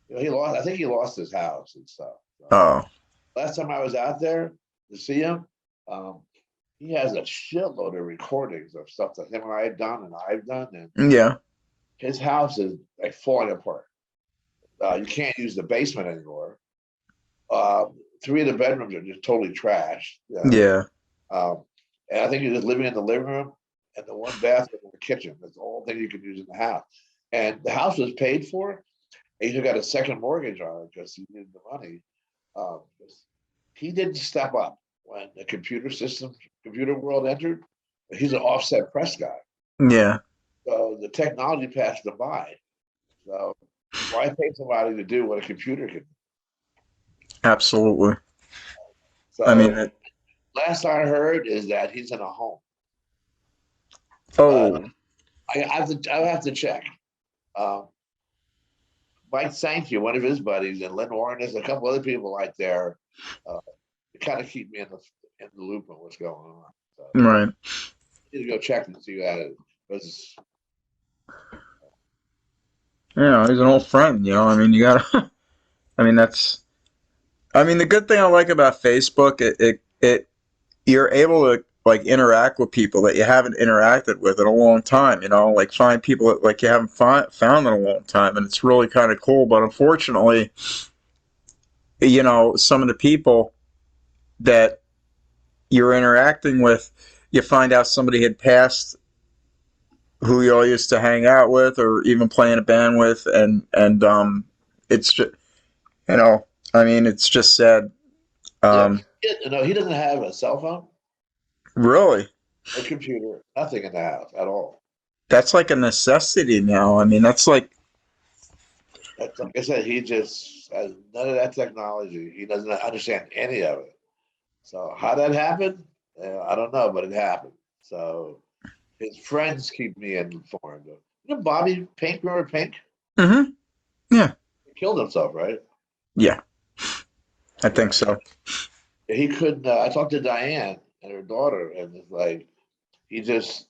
He lost. I think he lost his house and stuff. So Oh. last time I was out there to see him, um, he has a shitload of recordings of stuff that him and I have done and I've done, and Yeah. his house is like falling apart. You can't use the basement anymore. Three of the bedrooms are just totally trashed. Yeah. Um, and I think you're just living in the living room and the one bathroom in the kitchen. That's the only thing you can use in the house. And the house was paid for. And he got a second mortgage on it because he needed the money. Um, he didn't step up when the computer world entered. He's an offset press guy. Yeah. So the technology passed him by. So why pay somebody to do what a computer can do? Absolutely. I mean, So last I heard is that he's in a home. But oh, I have to check. Um, Mike Sankey, one of his buddies, and Lynn Warren, there's a couple other people out there uh, to kind of keep me in the loop on what's going on. So right. I need to go check and see that because He's an old friend. I mean, you gotta. I mean, that's. I mean, the good thing I like about Facebook, you're able to like interact with people that you haven't interacted with in a long time. Like find people that like you haven't found in a long time, and it's really kind of cool. But unfortunately, some of the people that you're interacting with, you find out somebody had passed who you all used to hang out with or even play in a band with, and it's just I mean, it's just sad. yeah, Um, he doesn't have a cell phone, really. a computer, nothing in the house at all. That's like a necessity now. I mean, that's like, That's, like I said, he just has none of that technology. He doesn't understand any of it. So how that happened, I don't know, but it happened. So his friends keep me informed. Bobby Pink, remember Pink? hmm yeah, He killed himself, right? yeah, I Yeah. think so. He couldn't. I talked to Diane and her daughter, and it's like he just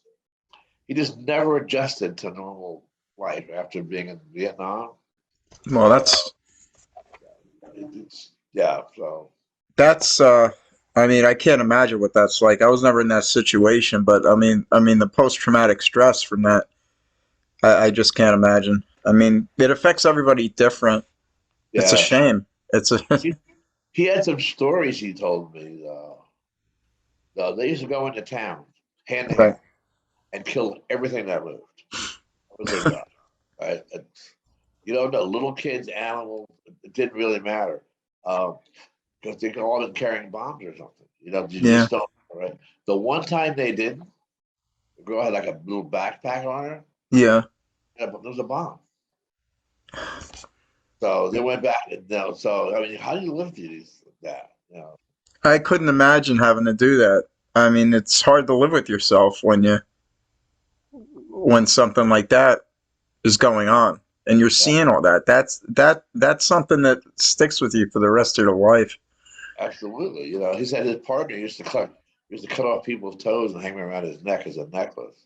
he just never adjusted to normal life after being in Vietnam. Well, Uh, yeah. So that's, I mean, I can't imagine what that's like. I was never in that situation, but I mean, the post-traumatic stress from that, I just can't imagine. I mean, it affects everybody different. It's a yeah, shame. It's a, he had some stories he told me. They used to go into town hand to right. hand and kill everything that moved. That was their job. Right? The little kids, animals, it didn't really matter. Um, because they could all been carrying bombs or something. You know, you Yeah. just don't know, right? The one time they didn't, the girl had like a little backpack on her. Yeah. Yeah, but there was a bomb. So they went back and so I mean, how do you live through these that? You know, I couldn't imagine having to do that. I mean, it's hard to live with yourself when something like that is going on and you're yeah, seeing all that. That's something that sticks with you for the rest of your life. absolutely. You know, he said his partner used to cut off people's toes and hang them around his neck as a necklace.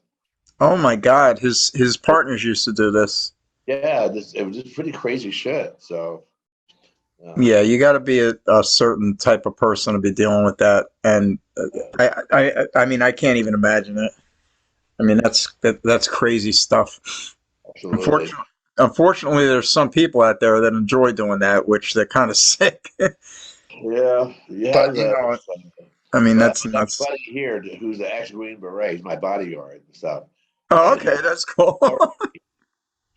Oh my God, his partners used to do this. Yeah, it was just pretty crazy shit. So, Yeah, you got to be a certain type of person to be dealing with that, and I mean, I can't even imagine it. I mean, that's crazy stuff. absolutely. Unfortunately, there's some people out there that enjoy doing that, which they're kind of sick. Yeah, he But has you a. know, I mean, But that's I got a nuts. buddy here who's the ex-Green Beret. He's my bodyguard and stuff. Oh, And he okay, that's cool.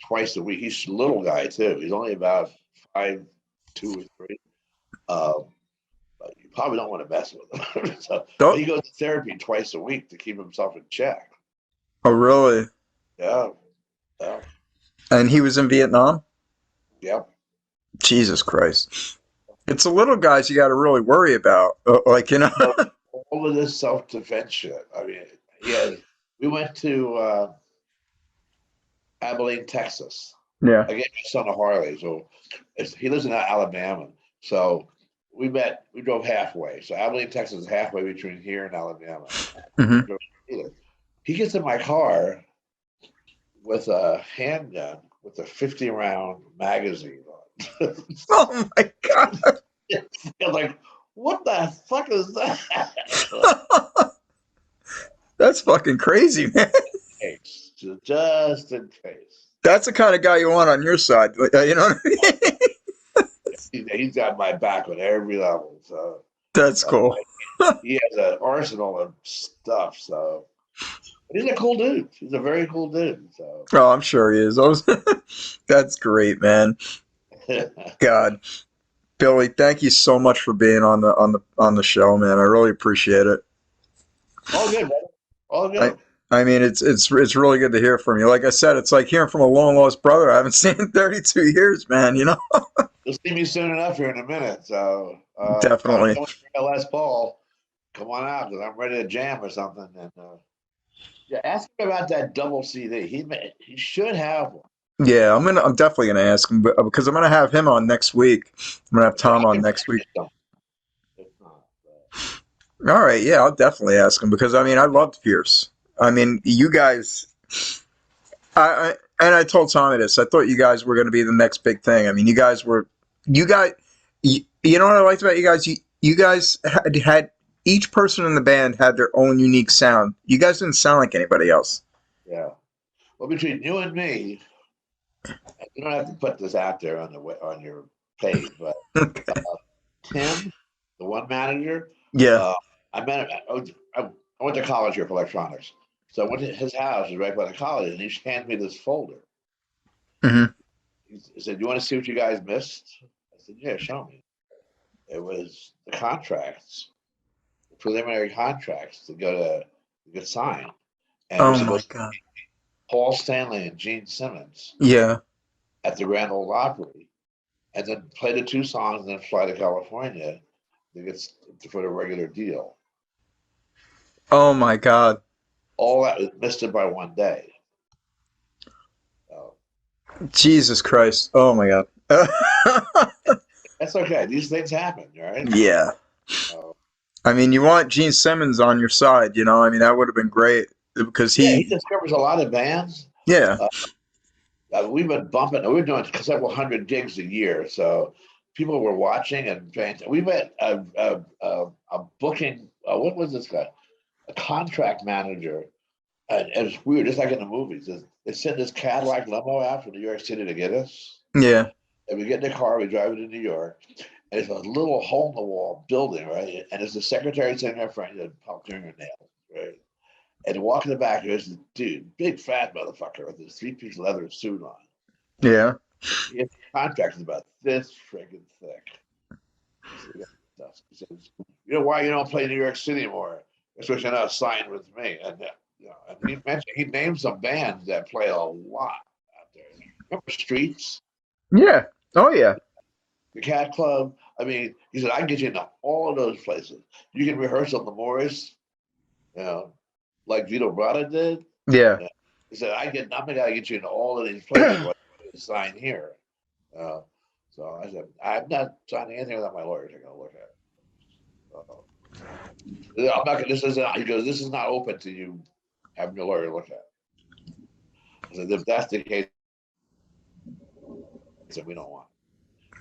twice a week. He's a little guy too. He's only about 5'2" or 5'3". Um, but you probably don't want to mess with him. So, but Oh, he goes to therapy twice a week to keep himself in check. oh, really? Yeah, yeah, And he was in Vietnam? yeah. Jesus Christ. It's the little guys you got to really worry about. Like, you know. So all of this self-defense shit. I mean, yeah. We went to Abilene, Texas. Yeah. I gave my son a Harley, so he lives in Alabama. So we drove halfway. So Abilene, Texas is halfway between here and Alabama. Hmm. He gets in my car with a handgun with a 50 round magazine on. Oh my God. I'm like, what the fuck is that? That's fucking crazy, man. Just in case. That's the kind of guy you want on your side. You know what I mean? He's got my back on every level. So That's cool. he has an arsenal of stuff. So he's a cool dude. He's a very cool dude. So Oh, I'm sure he is. That's great, man. God, Billy, thank you so much for being on the show, man. I really appreciate it. all good, brother. All I good. I mean, it's really good to hear from you. Like I said, it's like hearing from a long lost brother I haven't seen in 32 years, man. You know, You'll see me soon enough here in a minute. So tell me definitely. when you're Les Paul. Come on out because I'm ready to jam or something. And yeah, ask him about that double CD. He should have one. Yeah, I'm definitely gonna ask him because I'm gonna have him on next week. I'm gonna have Yeah, Tom I on can next week. finish something if not. All right, yeah, I'll definitely ask him because I mean I loved Pierce. I mean, you guys, and I told Tommy this. I thought you guys were going to be the next big thing. I mean, you guys, you know what I liked about you guys? You guys had each person in the band had their own unique sound. You guys didn't sound like anybody else. Yeah. Well, between you and me, and you don't have to put this out there on your page, but Tim, the one manager, Yeah. uh, I met him. I went to college here for electronics, so I went to his house, is right by the college, and he handed me this folder. Hmm. He said, "You want to see what you guys missed?" I said, "Yeah, show me." It was the contracts, the preliminary contracts to get signed, and it was Oh my supposed to God. be Paul Stanley and Gene Simmons Yeah. at the Grand Ole Opry, and then play the two songs and then fly to California to get for the regular deal. Oh my God. All that was missed it by one day. So Jesus Christ. Oh my God. that's okay. These things happen, right? Yeah. Uh, I mean, you want Gene Simmons on your side, you know? I mean, that would have been great because yeah, he discovers a lot of bands. yeah. Uh, we've been bumping. We're doing several hundred gigs a year, so people were watching and paying. We met a booking. What was this guy? A contract manager. And it's weird, just like in the movies. They send this Cadillac limo out from New York City to get us. Yeah. And we get in the car, we drive it to New York. And it's a little hole in the wall building, right? And it's the secretary sitting there front, doing her nails, right? And walk in the back, there's this dude, big fat motherfucker with this three-piece leather suit on. Yeah. His contract is about this friggin' thick. stuff. He says, you know why you don't play New York City anymore? Especially you're not signed with me. And and he named some bands that play a lot out there. Remember Streets, Yeah. Oh yeah. the Cat Club? I mean, he said I can get you into all of those places. You can rehearse on the Morris, you know, like Vito Bratta did. Yeah. Yeah. He said I'm gonna get you into all of these places. Like sign here. Uh, so I said I'm not signing anything without my lawyer taking a look at it. I'm not gonna. This isn't. He goes. This is not open to you having your lawyer look at it. I said, if that's the case, then we don't want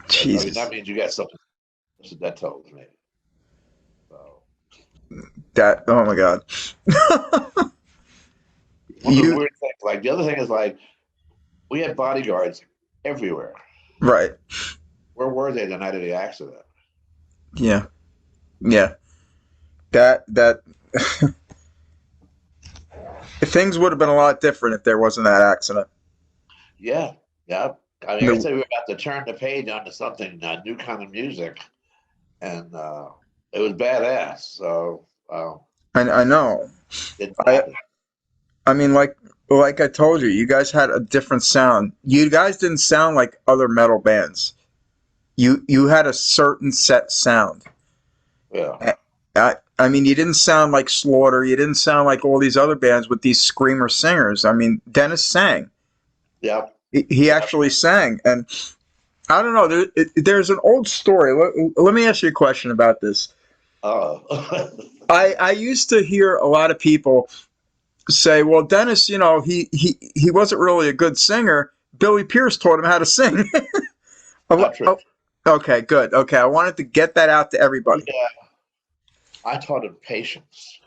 it. So, I mean, Jesus. that means you got something. That's what that tells me. So, That. Oh my God. one of the You. weird things, like the other thing is like, we had bodyguards everywhere. Right. Where were they the night of the accident? Yeah. Yeah. That. Things would have been a lot different if there wasn't that accident. Yeah, yeah. I mean, I The, said we were about to turn the page onto something new kind of music, and it was badass. So I know. it I happened. I mean, like I told you, you guys had a different sound. You guys didn't sound like other metal bands. You had a certain set sound. Yeah, I mean, you didn't sound like Slaughter. You didn't sound like all these other bands with these screamer singers. I mean, Dennis sang. yeah, He yeah. actually sang, and I don't know. There's an old story. Let me ask you a question about this. Oh, I used to hear a lot of people say, "Well, Dennis, he wasn't really a good singer. Billy Pierce taught him how to sing." not true. Oh, okay, good. Okay, I wanted to get that out to everybody. Yeah, I taught him patience.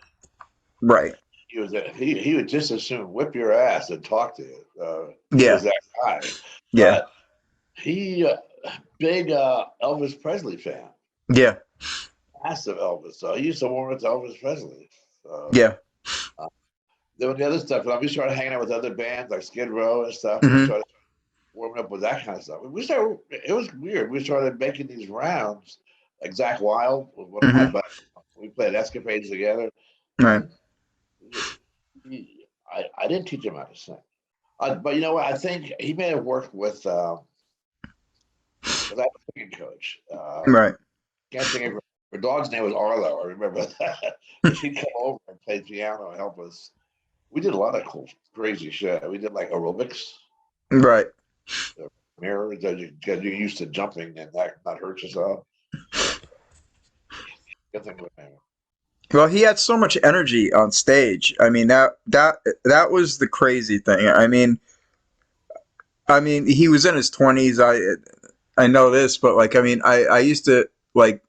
Right. He would just as soon whip your ass and talk to you. He Yeah. was that guy. Yeah. But he big Elvis Presley fan, Yeah. massive Elvis. So he used to warm up to Elvis Presley. So, Yeah. then the other stuff, when we started hanging out with other bands like Skid Row and stuff, we Hmm. started warming up with that kind of stuff. It was weird. We started making these rounds, like Zach Wild was one of my Hmm. buddies. We played escapades together, Right. and I didn't teach him how to sing. But you know what? I think he may have worked with, because I was a singing coach. Right. Can't think of her dog's name was Arlo. I remember that. And she'd come over and play piano and help us. We did a lot of cool, crazy shit. We did like aerobics, Right. mirrors, that you get you used to jumping and that not hurt yourself. Good thing with him. Well, he had so much energy on stage. I mean, that was the crazy thing. I mean, he was in his 20s. I know this, but like, I mean, I used to like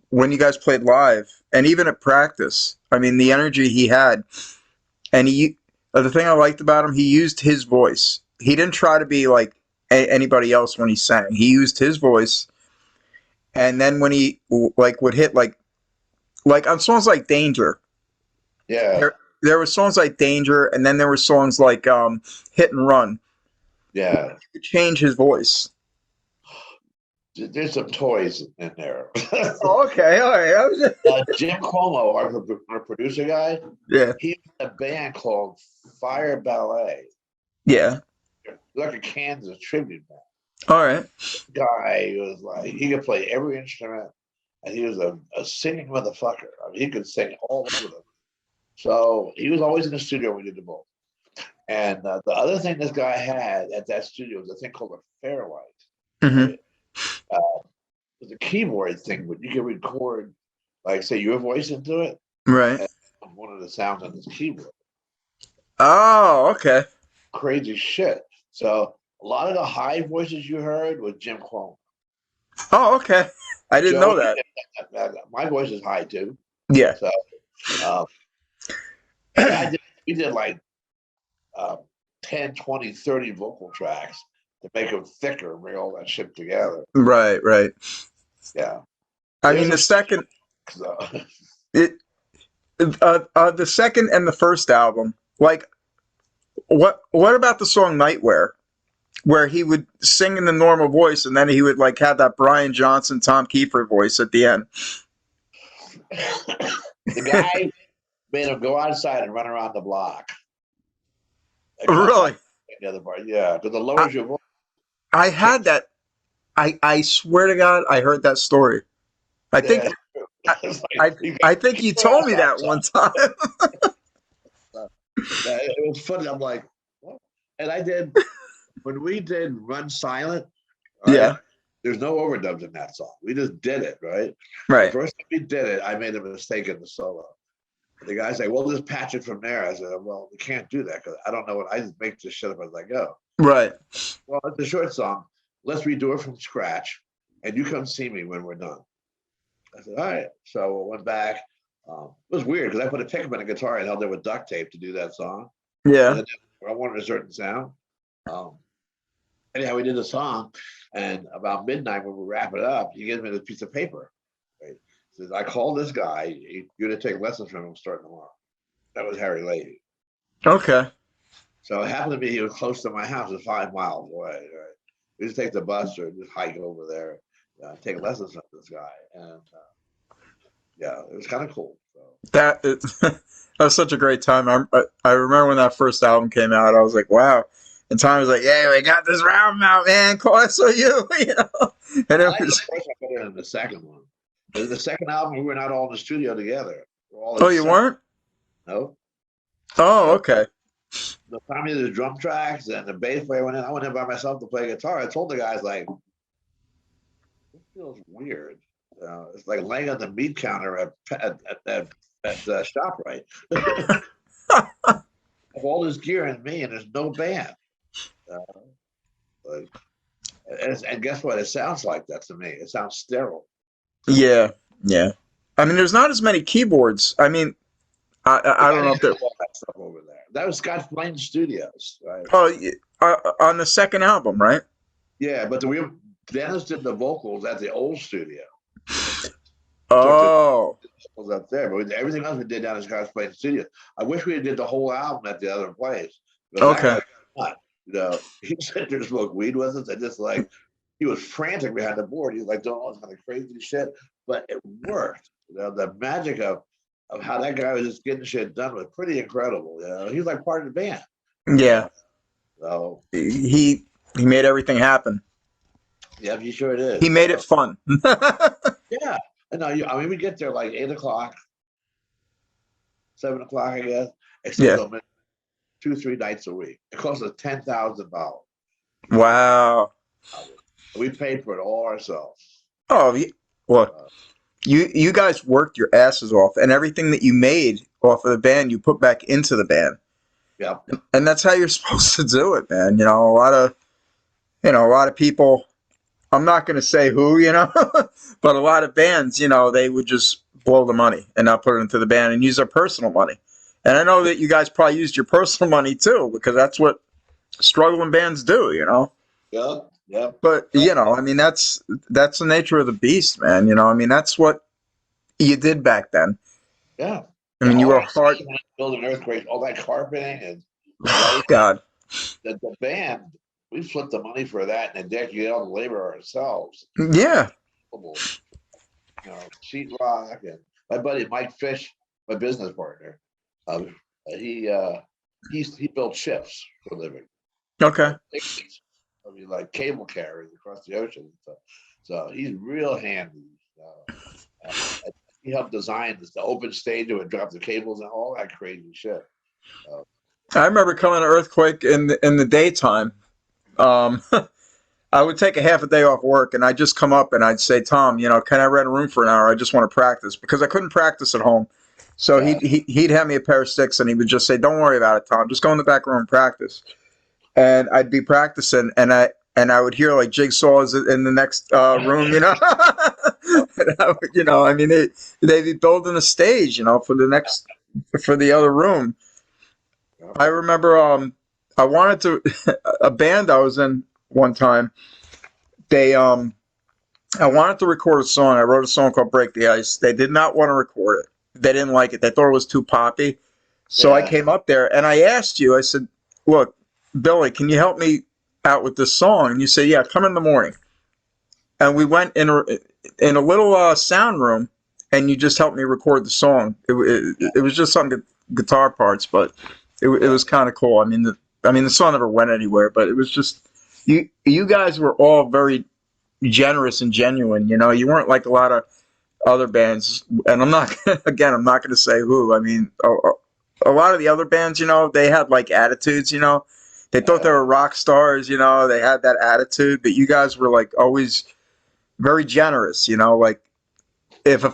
when you guys played live and even at practice. I mean, the energy he had, and the thing I liked about him, he used his voice. He didn't try to be like anybody else when he sang. He used his voice, and then when he like would hit like on songs like Danger, Yeah, there were songs like Danger, and then there were songs like Hit and Run. yeah. He could change his voice. There's some toys in there. Oh, okay, all right. Jim Cuomo, our producer guy, Yeah, he had a band called Fire Ballet, yeah. like a Kansas tribute band. All right. Guy was like he could play every instrument, and he was a singing motherfucker. I mean, he could sing all over them. So he was always in the studio when we did the both. And the other thing this guy had at that studio was a thing called a Fairlight. Mm-hmm. Right? It was a keyboard thing, but you can record, like, say, your voice into it, Right. and one of the sounds on this keyboard. Oh, okay. Crazy shit. So a lot of the high voices you heard was Jim Cuomo. Oh, okay. I didn't know Joey, that. my voice is high too. Yeah. So um, we did like 10, 20, 30 vocal tracks to make them thicker and bring all that shit together. Right, right. Yeah. I mean, the second So, it the second and the first album, like what about the song Nightwear, where he would sing in the normal voice and then he would like have that Brian Johnson, Tom Kiefer voice at the end? The guy made him go outside and run around the block. Really? The other part, yeah, because the I, lowers your voice. I had that. I swear to God, I heard that story. I think Yeah, I, it's like I I think you your told ass me that outside. one time. It was funny. I'm like, what? And I did when we did Run Silent. Right, Yeah. there's no overdubs in that song. We just did it. Right, the Right. first time we did it, I made a mistake in the solo. The guy said, "Well, just patch it from there." I said, "Well, we can't do that because I don't know what I just make this shit up as I go." Right. Well, it's a short song. Let's redo it from scratch, and you come see me when we're done. I said, "All right." So I went back. It was weird because I put a pickup in a guitar and held it with duct tape to do that song, and Yeah. then I wanted a certain sound. Um, Anyhow, we did the song, and about midnight when we wrap it up, he gives me this piece of paper. Right? He says, "I called this guy. You're gonna take lessons from him starting tomorrow." That was Harry Levy. Okay. So it happened to be he was close to my house, it's 5 miles away. Right? We just take the bus or just hike over there, take lessons from this guy, and yeah, it was kind of cool. So. That is, that was such a great time. I remember when that first album came out. I was like, wow. And Tom was like, "Yeah, we got this album out, man. Call SOU," you know. And I it like the was. first one better than the second one. The second album, we were not all in the studio together. We're all Oh, in you separate. weren't? No. Oh, So okay. the time of the drum tracks and the bass player went in. I went in by myself to play guitar. I told the guys like, "This feels weird. It's like laying on the meat counter at ShopRite. Of all this gear and me, and there's no band. Uh, like, and guess what? It sounds like that to me. It sounds sterile. Yeah. Yeah. I mean, there's not as many keyboards. I mean, The I guy don't know didn't if there. have all that stuff over there. That was Scott Plain Studios, right? Oh, on the second album, right? Yeah, but Dennis did the vocals at the old studio. Took the Oh, vocals up there, but everything else we did down at Scott Plain Studios. I wish we did the whole album at the other place. But that okay. guy, not, he sat there to smoke weed with us and just like he was frantic behind the board. He was like doing all this kind of crazy shit, but it worked. The magic of how that guy was just getting shit done was pretty incredible. He was like part of the band. Yeah. So He made everything happen. yeah, he sure did. He made it fun. Yeah, I know. I mean, we get there like 8 o'clock, 7 o'clock, I guess. Except Yeah. on 2, 3 nights a week. It costs us $10,000. Wow. We paid for it all ourselves. Oh, well, Uh, you guys worked your asses off, and everything that you made off of the band, you put back into the band, yeah, and that's how you're supposed to do it, man. A lot of people. I'm not going to say who, but a lot of bands, they would just blow the money and not put it into the band and use their personal money. And I know that you guys probably used your personal money too, because that's what struggling bands do. yeah, yeah. But I mean, that's the nature of the beast, man. I mean, that's what you did back then. Yeah. I Yeah, mean, you all were that hard. building earthquakes, all that carpeting and Oh, light. God. The band, we flipped the money for that and then get all the labor ourselves. Yeah. Sheetrock and my buddy Mike Fish, my business partner. He he built ships for a living. Okay. I mean, like cable carriers across the ocean. So he's real handy. Uh, he helped design the open stage that would drop the cables and all that crazy shit. I remember coming to Earthquake in the daytime. Um, I would take a half a day off work and I'd just come up and I'd say, "Tom, can I rent a room for an hour? I just want to practice," because I couldn't practice at home. So Yeah. he'd have me a pair of sticks and he would just say, "Don't worry about it, Tom. Just go in the back room and practice." And I'd be practicing and I would hear like jigsaws in the next room. And I mean, they'd be building a stage, for the other room. I remember I wanted to a band I was in one time. They I wanted to record a song. I wrote a song called "Break the Ice." They did not want to record it. They didn't like it. They thought it was too poppy. So I Yeah. came up there and I asked you. I said, "Look, Billy, can you help me out with this song?" And you said, "Yeah, come in the morning." And we went in a little sound room, and you just helped me record the song. It was just some guitar parts, but it was kind of cool. I mean, the song never went anywhere, but it was just you guys were all very generous and genuine. You know, you weren't like a lot of other bands, and I'm not again, I'm not going to say who. I mean, a lot of the other bands, you know, they had like attitudes. You know, they thought they were rock stars. You know, they had that attitude, but you guys were like always very generous. You know, like if a,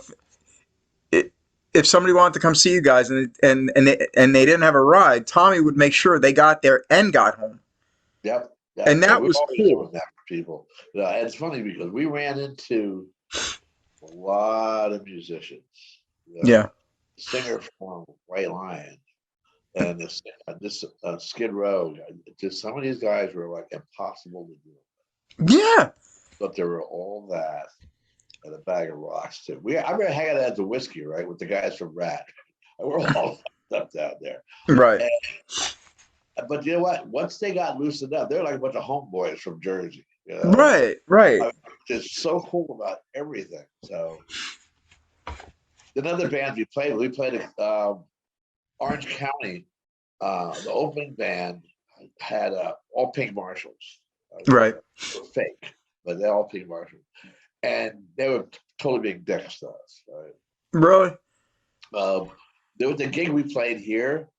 if somebody wanted to come see you guys and they didn't have a ride, Tommy would make sure they got there and got home. Yep. And that we're was always cool. doing that for people. It's funny because we ran into a lot of musicians. Yeah. The singer from White Lion and this Skid Row. Just some of these guys were like impossible to do. Yeah. But they were all that and a bag of rocks too. I remember hanging out at the whiskey, right, with the guys from Rat. We're all up down there. Right. But you know what? Once they got loosened up, they're like a bunch of homeboys from Jersey. You know? Right. Right. Just so cool about everything. So another band we played at Orange County. The opening band had all pink Marshalls. Right. They were fake, but they're all pink Marshalls. And they were totally being dicks to us. Right? Really? There was a gig we played here,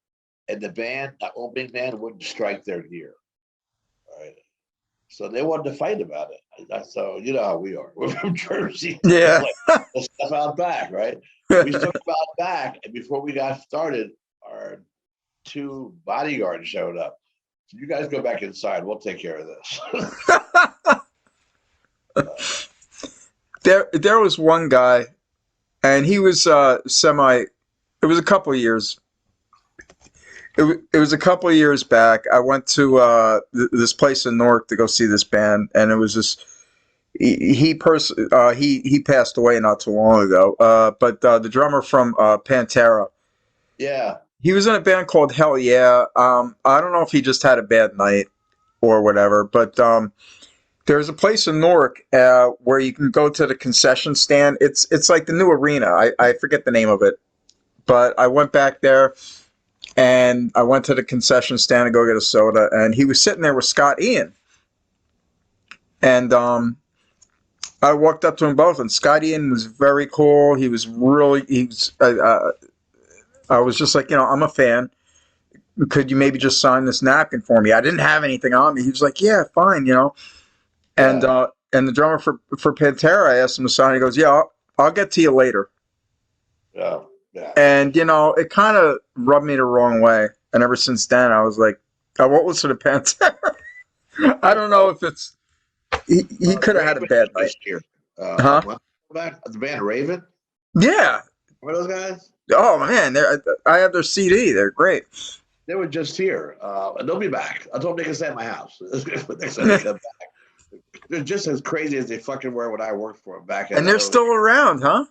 and the opening band wouldn't strike their gear. Right? So they wanted to fight about it. So you know how we are. We're from Jersey. Yeah. Like, let's step out back, right? We stepped out back, and before we got started, our 2 bodyguards showed up. So you guys go back inside. We'll take care of this. There was one guy, and he was semi. It was a couple of years. It was a couple of years back. I went to this place in Newark to go see this band, and it was just he passed away not too long ago. But the drummer from Pantera, Yeah, he was in a band called Hell Yeah. I don't know if he just had a bad night or whatever, but there's a place in Newark where you can go to the concession stand. It's like the new arena. I forget the name of it, but I went back there. And I went to the concession stand to go get a soda, and he was sitting there with Scott Ian. And I walked up to them both, and Scott Ian was very cool. He was really, I was just like, you know, I'm a fan. Could you maybe just sign this napkin for me? I didn't have anything on me. He was like, yeah, fine, you know. And and the drummer for Pantera, I asked him to sign. He goes, yeah, I'll get to you later. Yeah. Yeah. And, you know, it kind of rubbed me the wrong way. And ever since then, I was like, I won't listen to Pantera. I don't know if it's... He could have had a bad night. Huh? The band Raven? Yeah. Remember those guys? Oh, man. I have their CD. They're great. They were just here. And they'll be back. I told them they can stay at my house. Next time they come back. They're just as crazy as they fucking were when I worked for them back in... And they're still around, huh?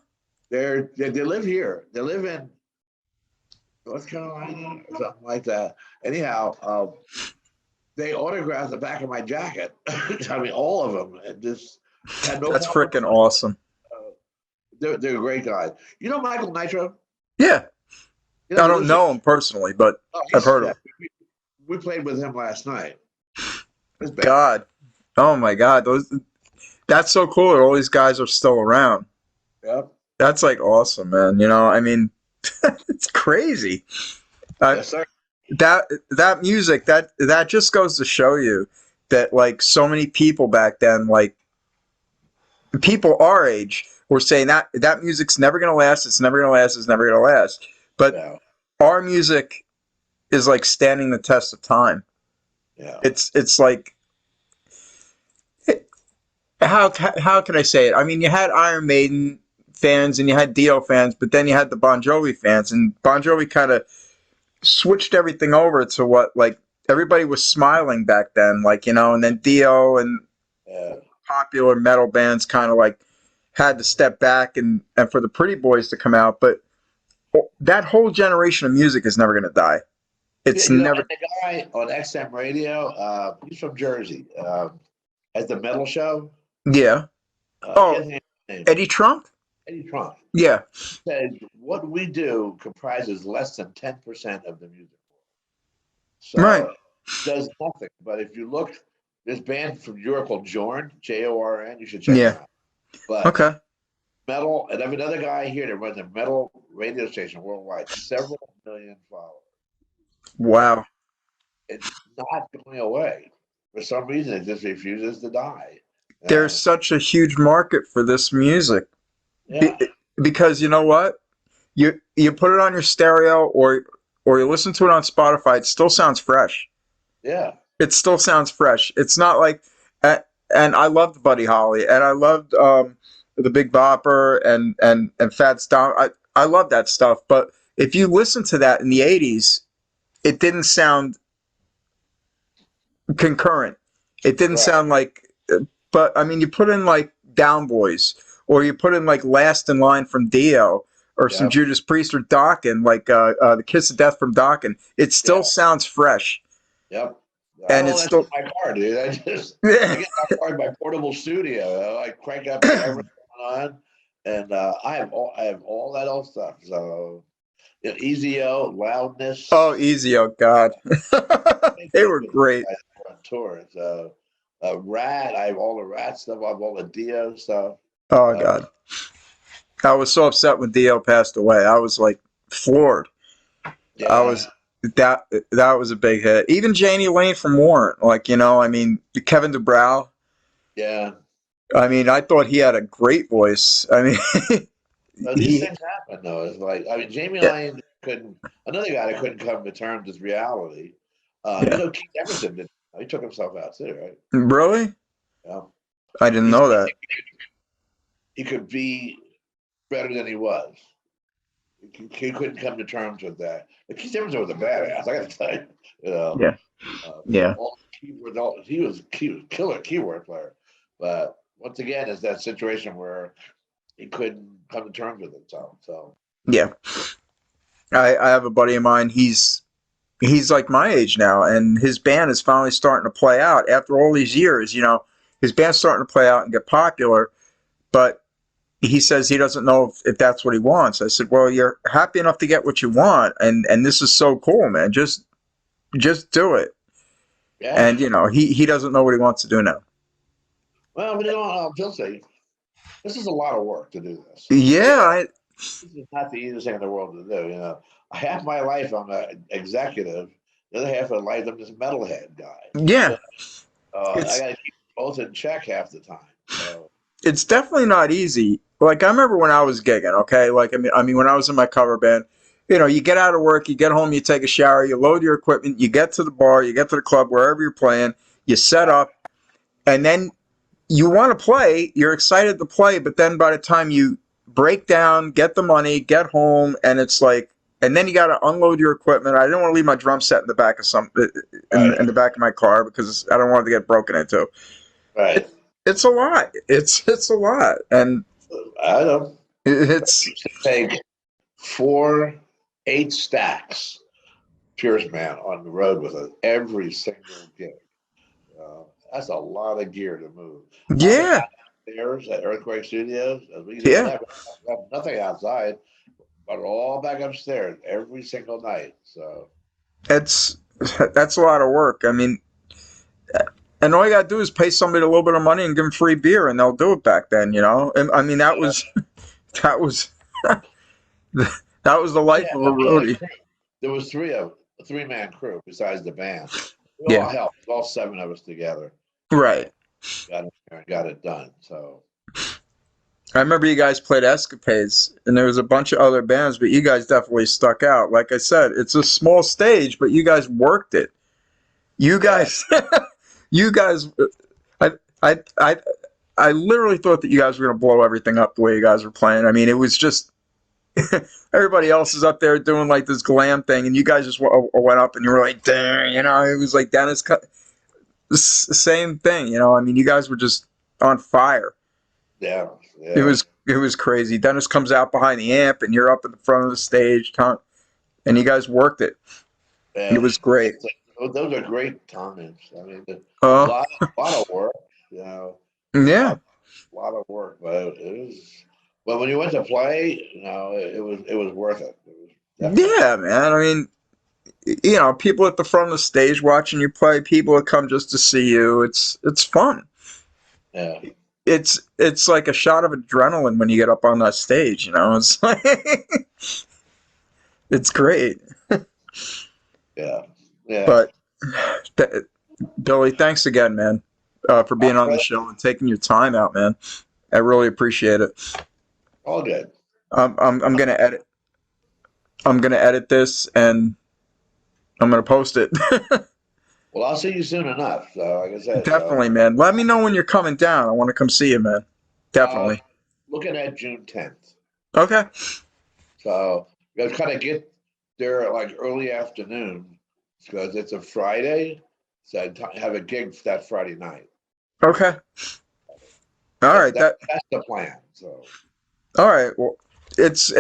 They live here. They live in North Carolina or something like that. Anyhow, they autographed the back of my jacket. I mean, all of them, and just had no. That's freaking awesome. They're great guys. You know Michael Nitro? Yeah. You know, I don't know him personally, but I've heard of him. We played with him last night. God, oh my God, that's so cool that all these guys are still around. Yep. That's like awesome, man. You know, I mean, it's crazy. Yes, sir. That music, that just goes to show you that like so many people back then, like people our age, were saying that music's never gonna last. It's never gonna last. It's never gonna last. But our music is like standing the test of time. Yeah. It's like. How can I say it? I mean, you had Iron Maiden fans and you had Dio fans, but then you had the Bon Jovi fans, and Bon Jovi kind of switched everything over to what, like, everybody was smiling back then, like, you know, and then Dio and popular metal bands kind of like had to step back and for the Pretty Boys to come out, but that whole generation of music is never going to die. It's never. The guy on XM radio, he's from Jersey, at the metal show. Yeah. Eddie Trump? Eddie Trunk Yeah. said, "What we do comprises less than 10% of the music. Right. So does nothing. But if you look, this band from Europe called Jorn, Jorn, you should check them Yeah. out. But Okay. metal, and I have another guy here that runs a metal radio station worldwide, several million followers. Wow. It's not going away. For some reason, it just refuses to die. There's And such a huge market for this music. yeah, Be- because you know what? You put it on your stereo or you listen to it on Spotify, it still sounds fresh. yeah, It still sounds fresh. It's not like, uh, and I loved Buddy Holly, and I loved the Big Bopper and Fats Dom. I love that stuff. But if you listen to that in the '80s, it didn't sound concurrent. It didn't right, sound like. But I mean, you put in like Down Boys, or you put in like Last in Line from Dio, or some yep, Judas Priest or Dokken, like the Kiss of Death from Dokken. It still yeah, sounds fresh, yep. I and don't it's listen to still. my car, dude. I Yeah. get my car in my portable studio. I crank up everything on, and I have all that old stuff. So EZO, loudness. Oh, easy. Oh, God. They were great. I on tour. So Rat, I have all the Rat stuff. I have all the Dio stuff. Oh, Uh, God. I was so upset when Dio passed away. I was like floored. I yeah, was that that was a big hit. Even Janie Lane from Warrant, like I mean Kevin DuBrow. yeah. I mean, I thought he had a great voice. I mean, So these he things happen, though. It's like, I mean, Jamie yeah, Lane couldn't. Another guy that couldn't come to terms with reality. yeah. Keith Emerson did. He took himself out too, right? Really? Yeah. I didn't He know said that. he could be better than he was. He couldn't come to terms with that. But Keith Emerson was a badass. I got to tell you, you know, Yeah, yeah, all the keywords. He was killer keyboard player. But once again, it's that situation where he couldn't come to terms with himself. So yeah. I have a buddy of mine. He's like my age now, and his band is finally starting to play out after all these years. His band's starting to play out and get popular, but he says he doesn't know if that's what he wants. I said, well, you're happy enough to get what you want, and this is so cool, man. Just do it. yeah. And he doesn't know what he wants to do now. Well, but I'll just say this is a lot of work to do this. Yeah, This is not the easiest thing in the world to do. Half my life I'm an executive. The other half of my life I'm just a metalhead guy. yeah. I It's got to keep both in check half the time. So it's definitely not easy. Like I remember when I was gigging. Okay, like I mean when I was in my cover band. You get out of work, you get home, you take a shower, you load your equipment, you get to the bar, you get to the club, wherever you're playing, you set up, and then you want to play, you're excited to play, but then by the time you break down, get the money, get home, and it's like, and then you got to unload your equipment. I didn't want to leave my drum set in the back of right, in the back of my car because I don't want it to get broken into. right. It, it's a lot. It's a lot, and I don't it's take 4 8 stacks. Pierce Man on the road with us every single gig. That's a lot of gear to move. Nothing yeah, downstairs at Earthquake Studios. As we don't yeah. have nothing outside, but all back upstairs every single night. So It's that's a lot of work. I mean, and all you gotta do is pay somebody a little bit of money and give them free beer, and they'll do it back then. And I mean, that yeah, was that was that was the yeah. life of a We had a roadie. crew. There was a 3-man crew besides the band. We all Yeah, helped. All 7 of us together. right. Got it done. So I remember you guys played Escapades, and there was a bunch of other bands, but you guys definitely stuck out. Like I said, it's a small stage, but you guys worked it. You yeah, guys, you guys, I, I, I, I literally thought that you guys were gonna blow everything up the way you guys were playing. I mean, it was just everybody else is up there doing like this glam thing, and you guys just went up and you were like, dang, it was like same thing, I mean, you guys were just on fire. yeah, It yeah. was it was crazy. Dennis comes out behind the amp, and you're up at the front of the stage, and you guys worked it. It Yeah, was great. those are great times. I mean, a Oh, lot of work, yeah, lot, lot of work, but it was. But when you went to play, it was worth it. It was definitely. Yeah, man. I mean, people at the front of the stage watching you play, people that come just to see you. It's fun. Yeah. It's like a shot of adrenaline when you get up on that stage. It's like it's great. Yeah. Yeah. But th- Billy, thanks again, man, for being on the show and taking your time out, man. I really appreciate it. All good. I'm gonna edit. I'm gonna edit this and I'm gonna post it. Well, I'll see you soon enough. So, like I said, Definitely, man. Let me know when you're coming down. I want to come see you, man. Definitely. Looking at June 10th. Okay. So you got to kind of get there like early afternoon because it's a Friday. So have a gig that Friday night. Okay. All right. That's the plan. So. All right. Well, it's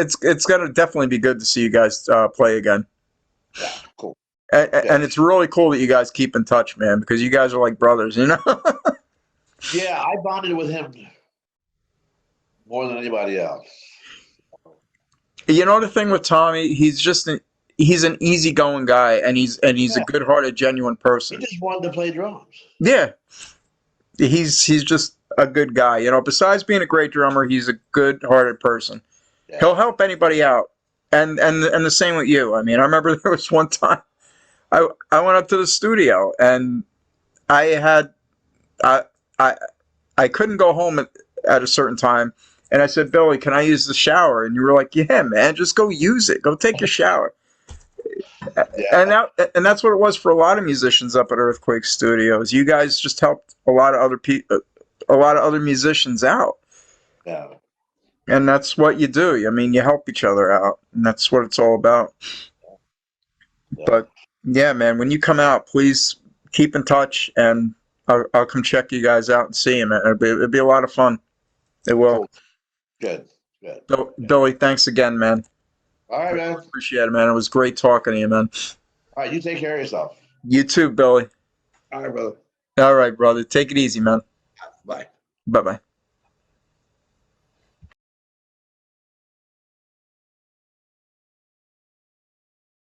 gonna definitely be good to see you guys play again. Yeah. Cool. And it's really cool that you guys keep in touch, man, because you guys are like brothers, Yeah, I bonded with him more than anybody else. The thing with Tommy, he's an easygoing guy, and he's a good-hearted, genuine person. He just wanted to play drums. Yeah, he's just a good guy. Besides being a great drummer, he's a good-hearted person. Yeah. He'll help anybody out, and the same with you. I mean, I remember there was one time I went up to the studio and I couldn't go home at a certain time, and I said, Billy, can I use the shower? And you were like, yeah, man, just go use it. Go take your shower. Yeah. And that's what it was for a lot of musicians up at Earthquake Studios. You guys just helped a lot of other musicians out. Yeah. And that's what you do. I mean, you help each other out, and that's what it's all about. Yeah. But yeah, man, when you come out, please keep in touch, and I'll come check you guys out and see you, man. It'd be a lot of fun. It will. Good. Billy, thanks again, man. All right, man. Appreciate it, man. It was great talking to you, man. All right, you take care of yourself. You too, Billy. All right, brother. All right, brother. Take it easy, man. Bye. Bye-bye.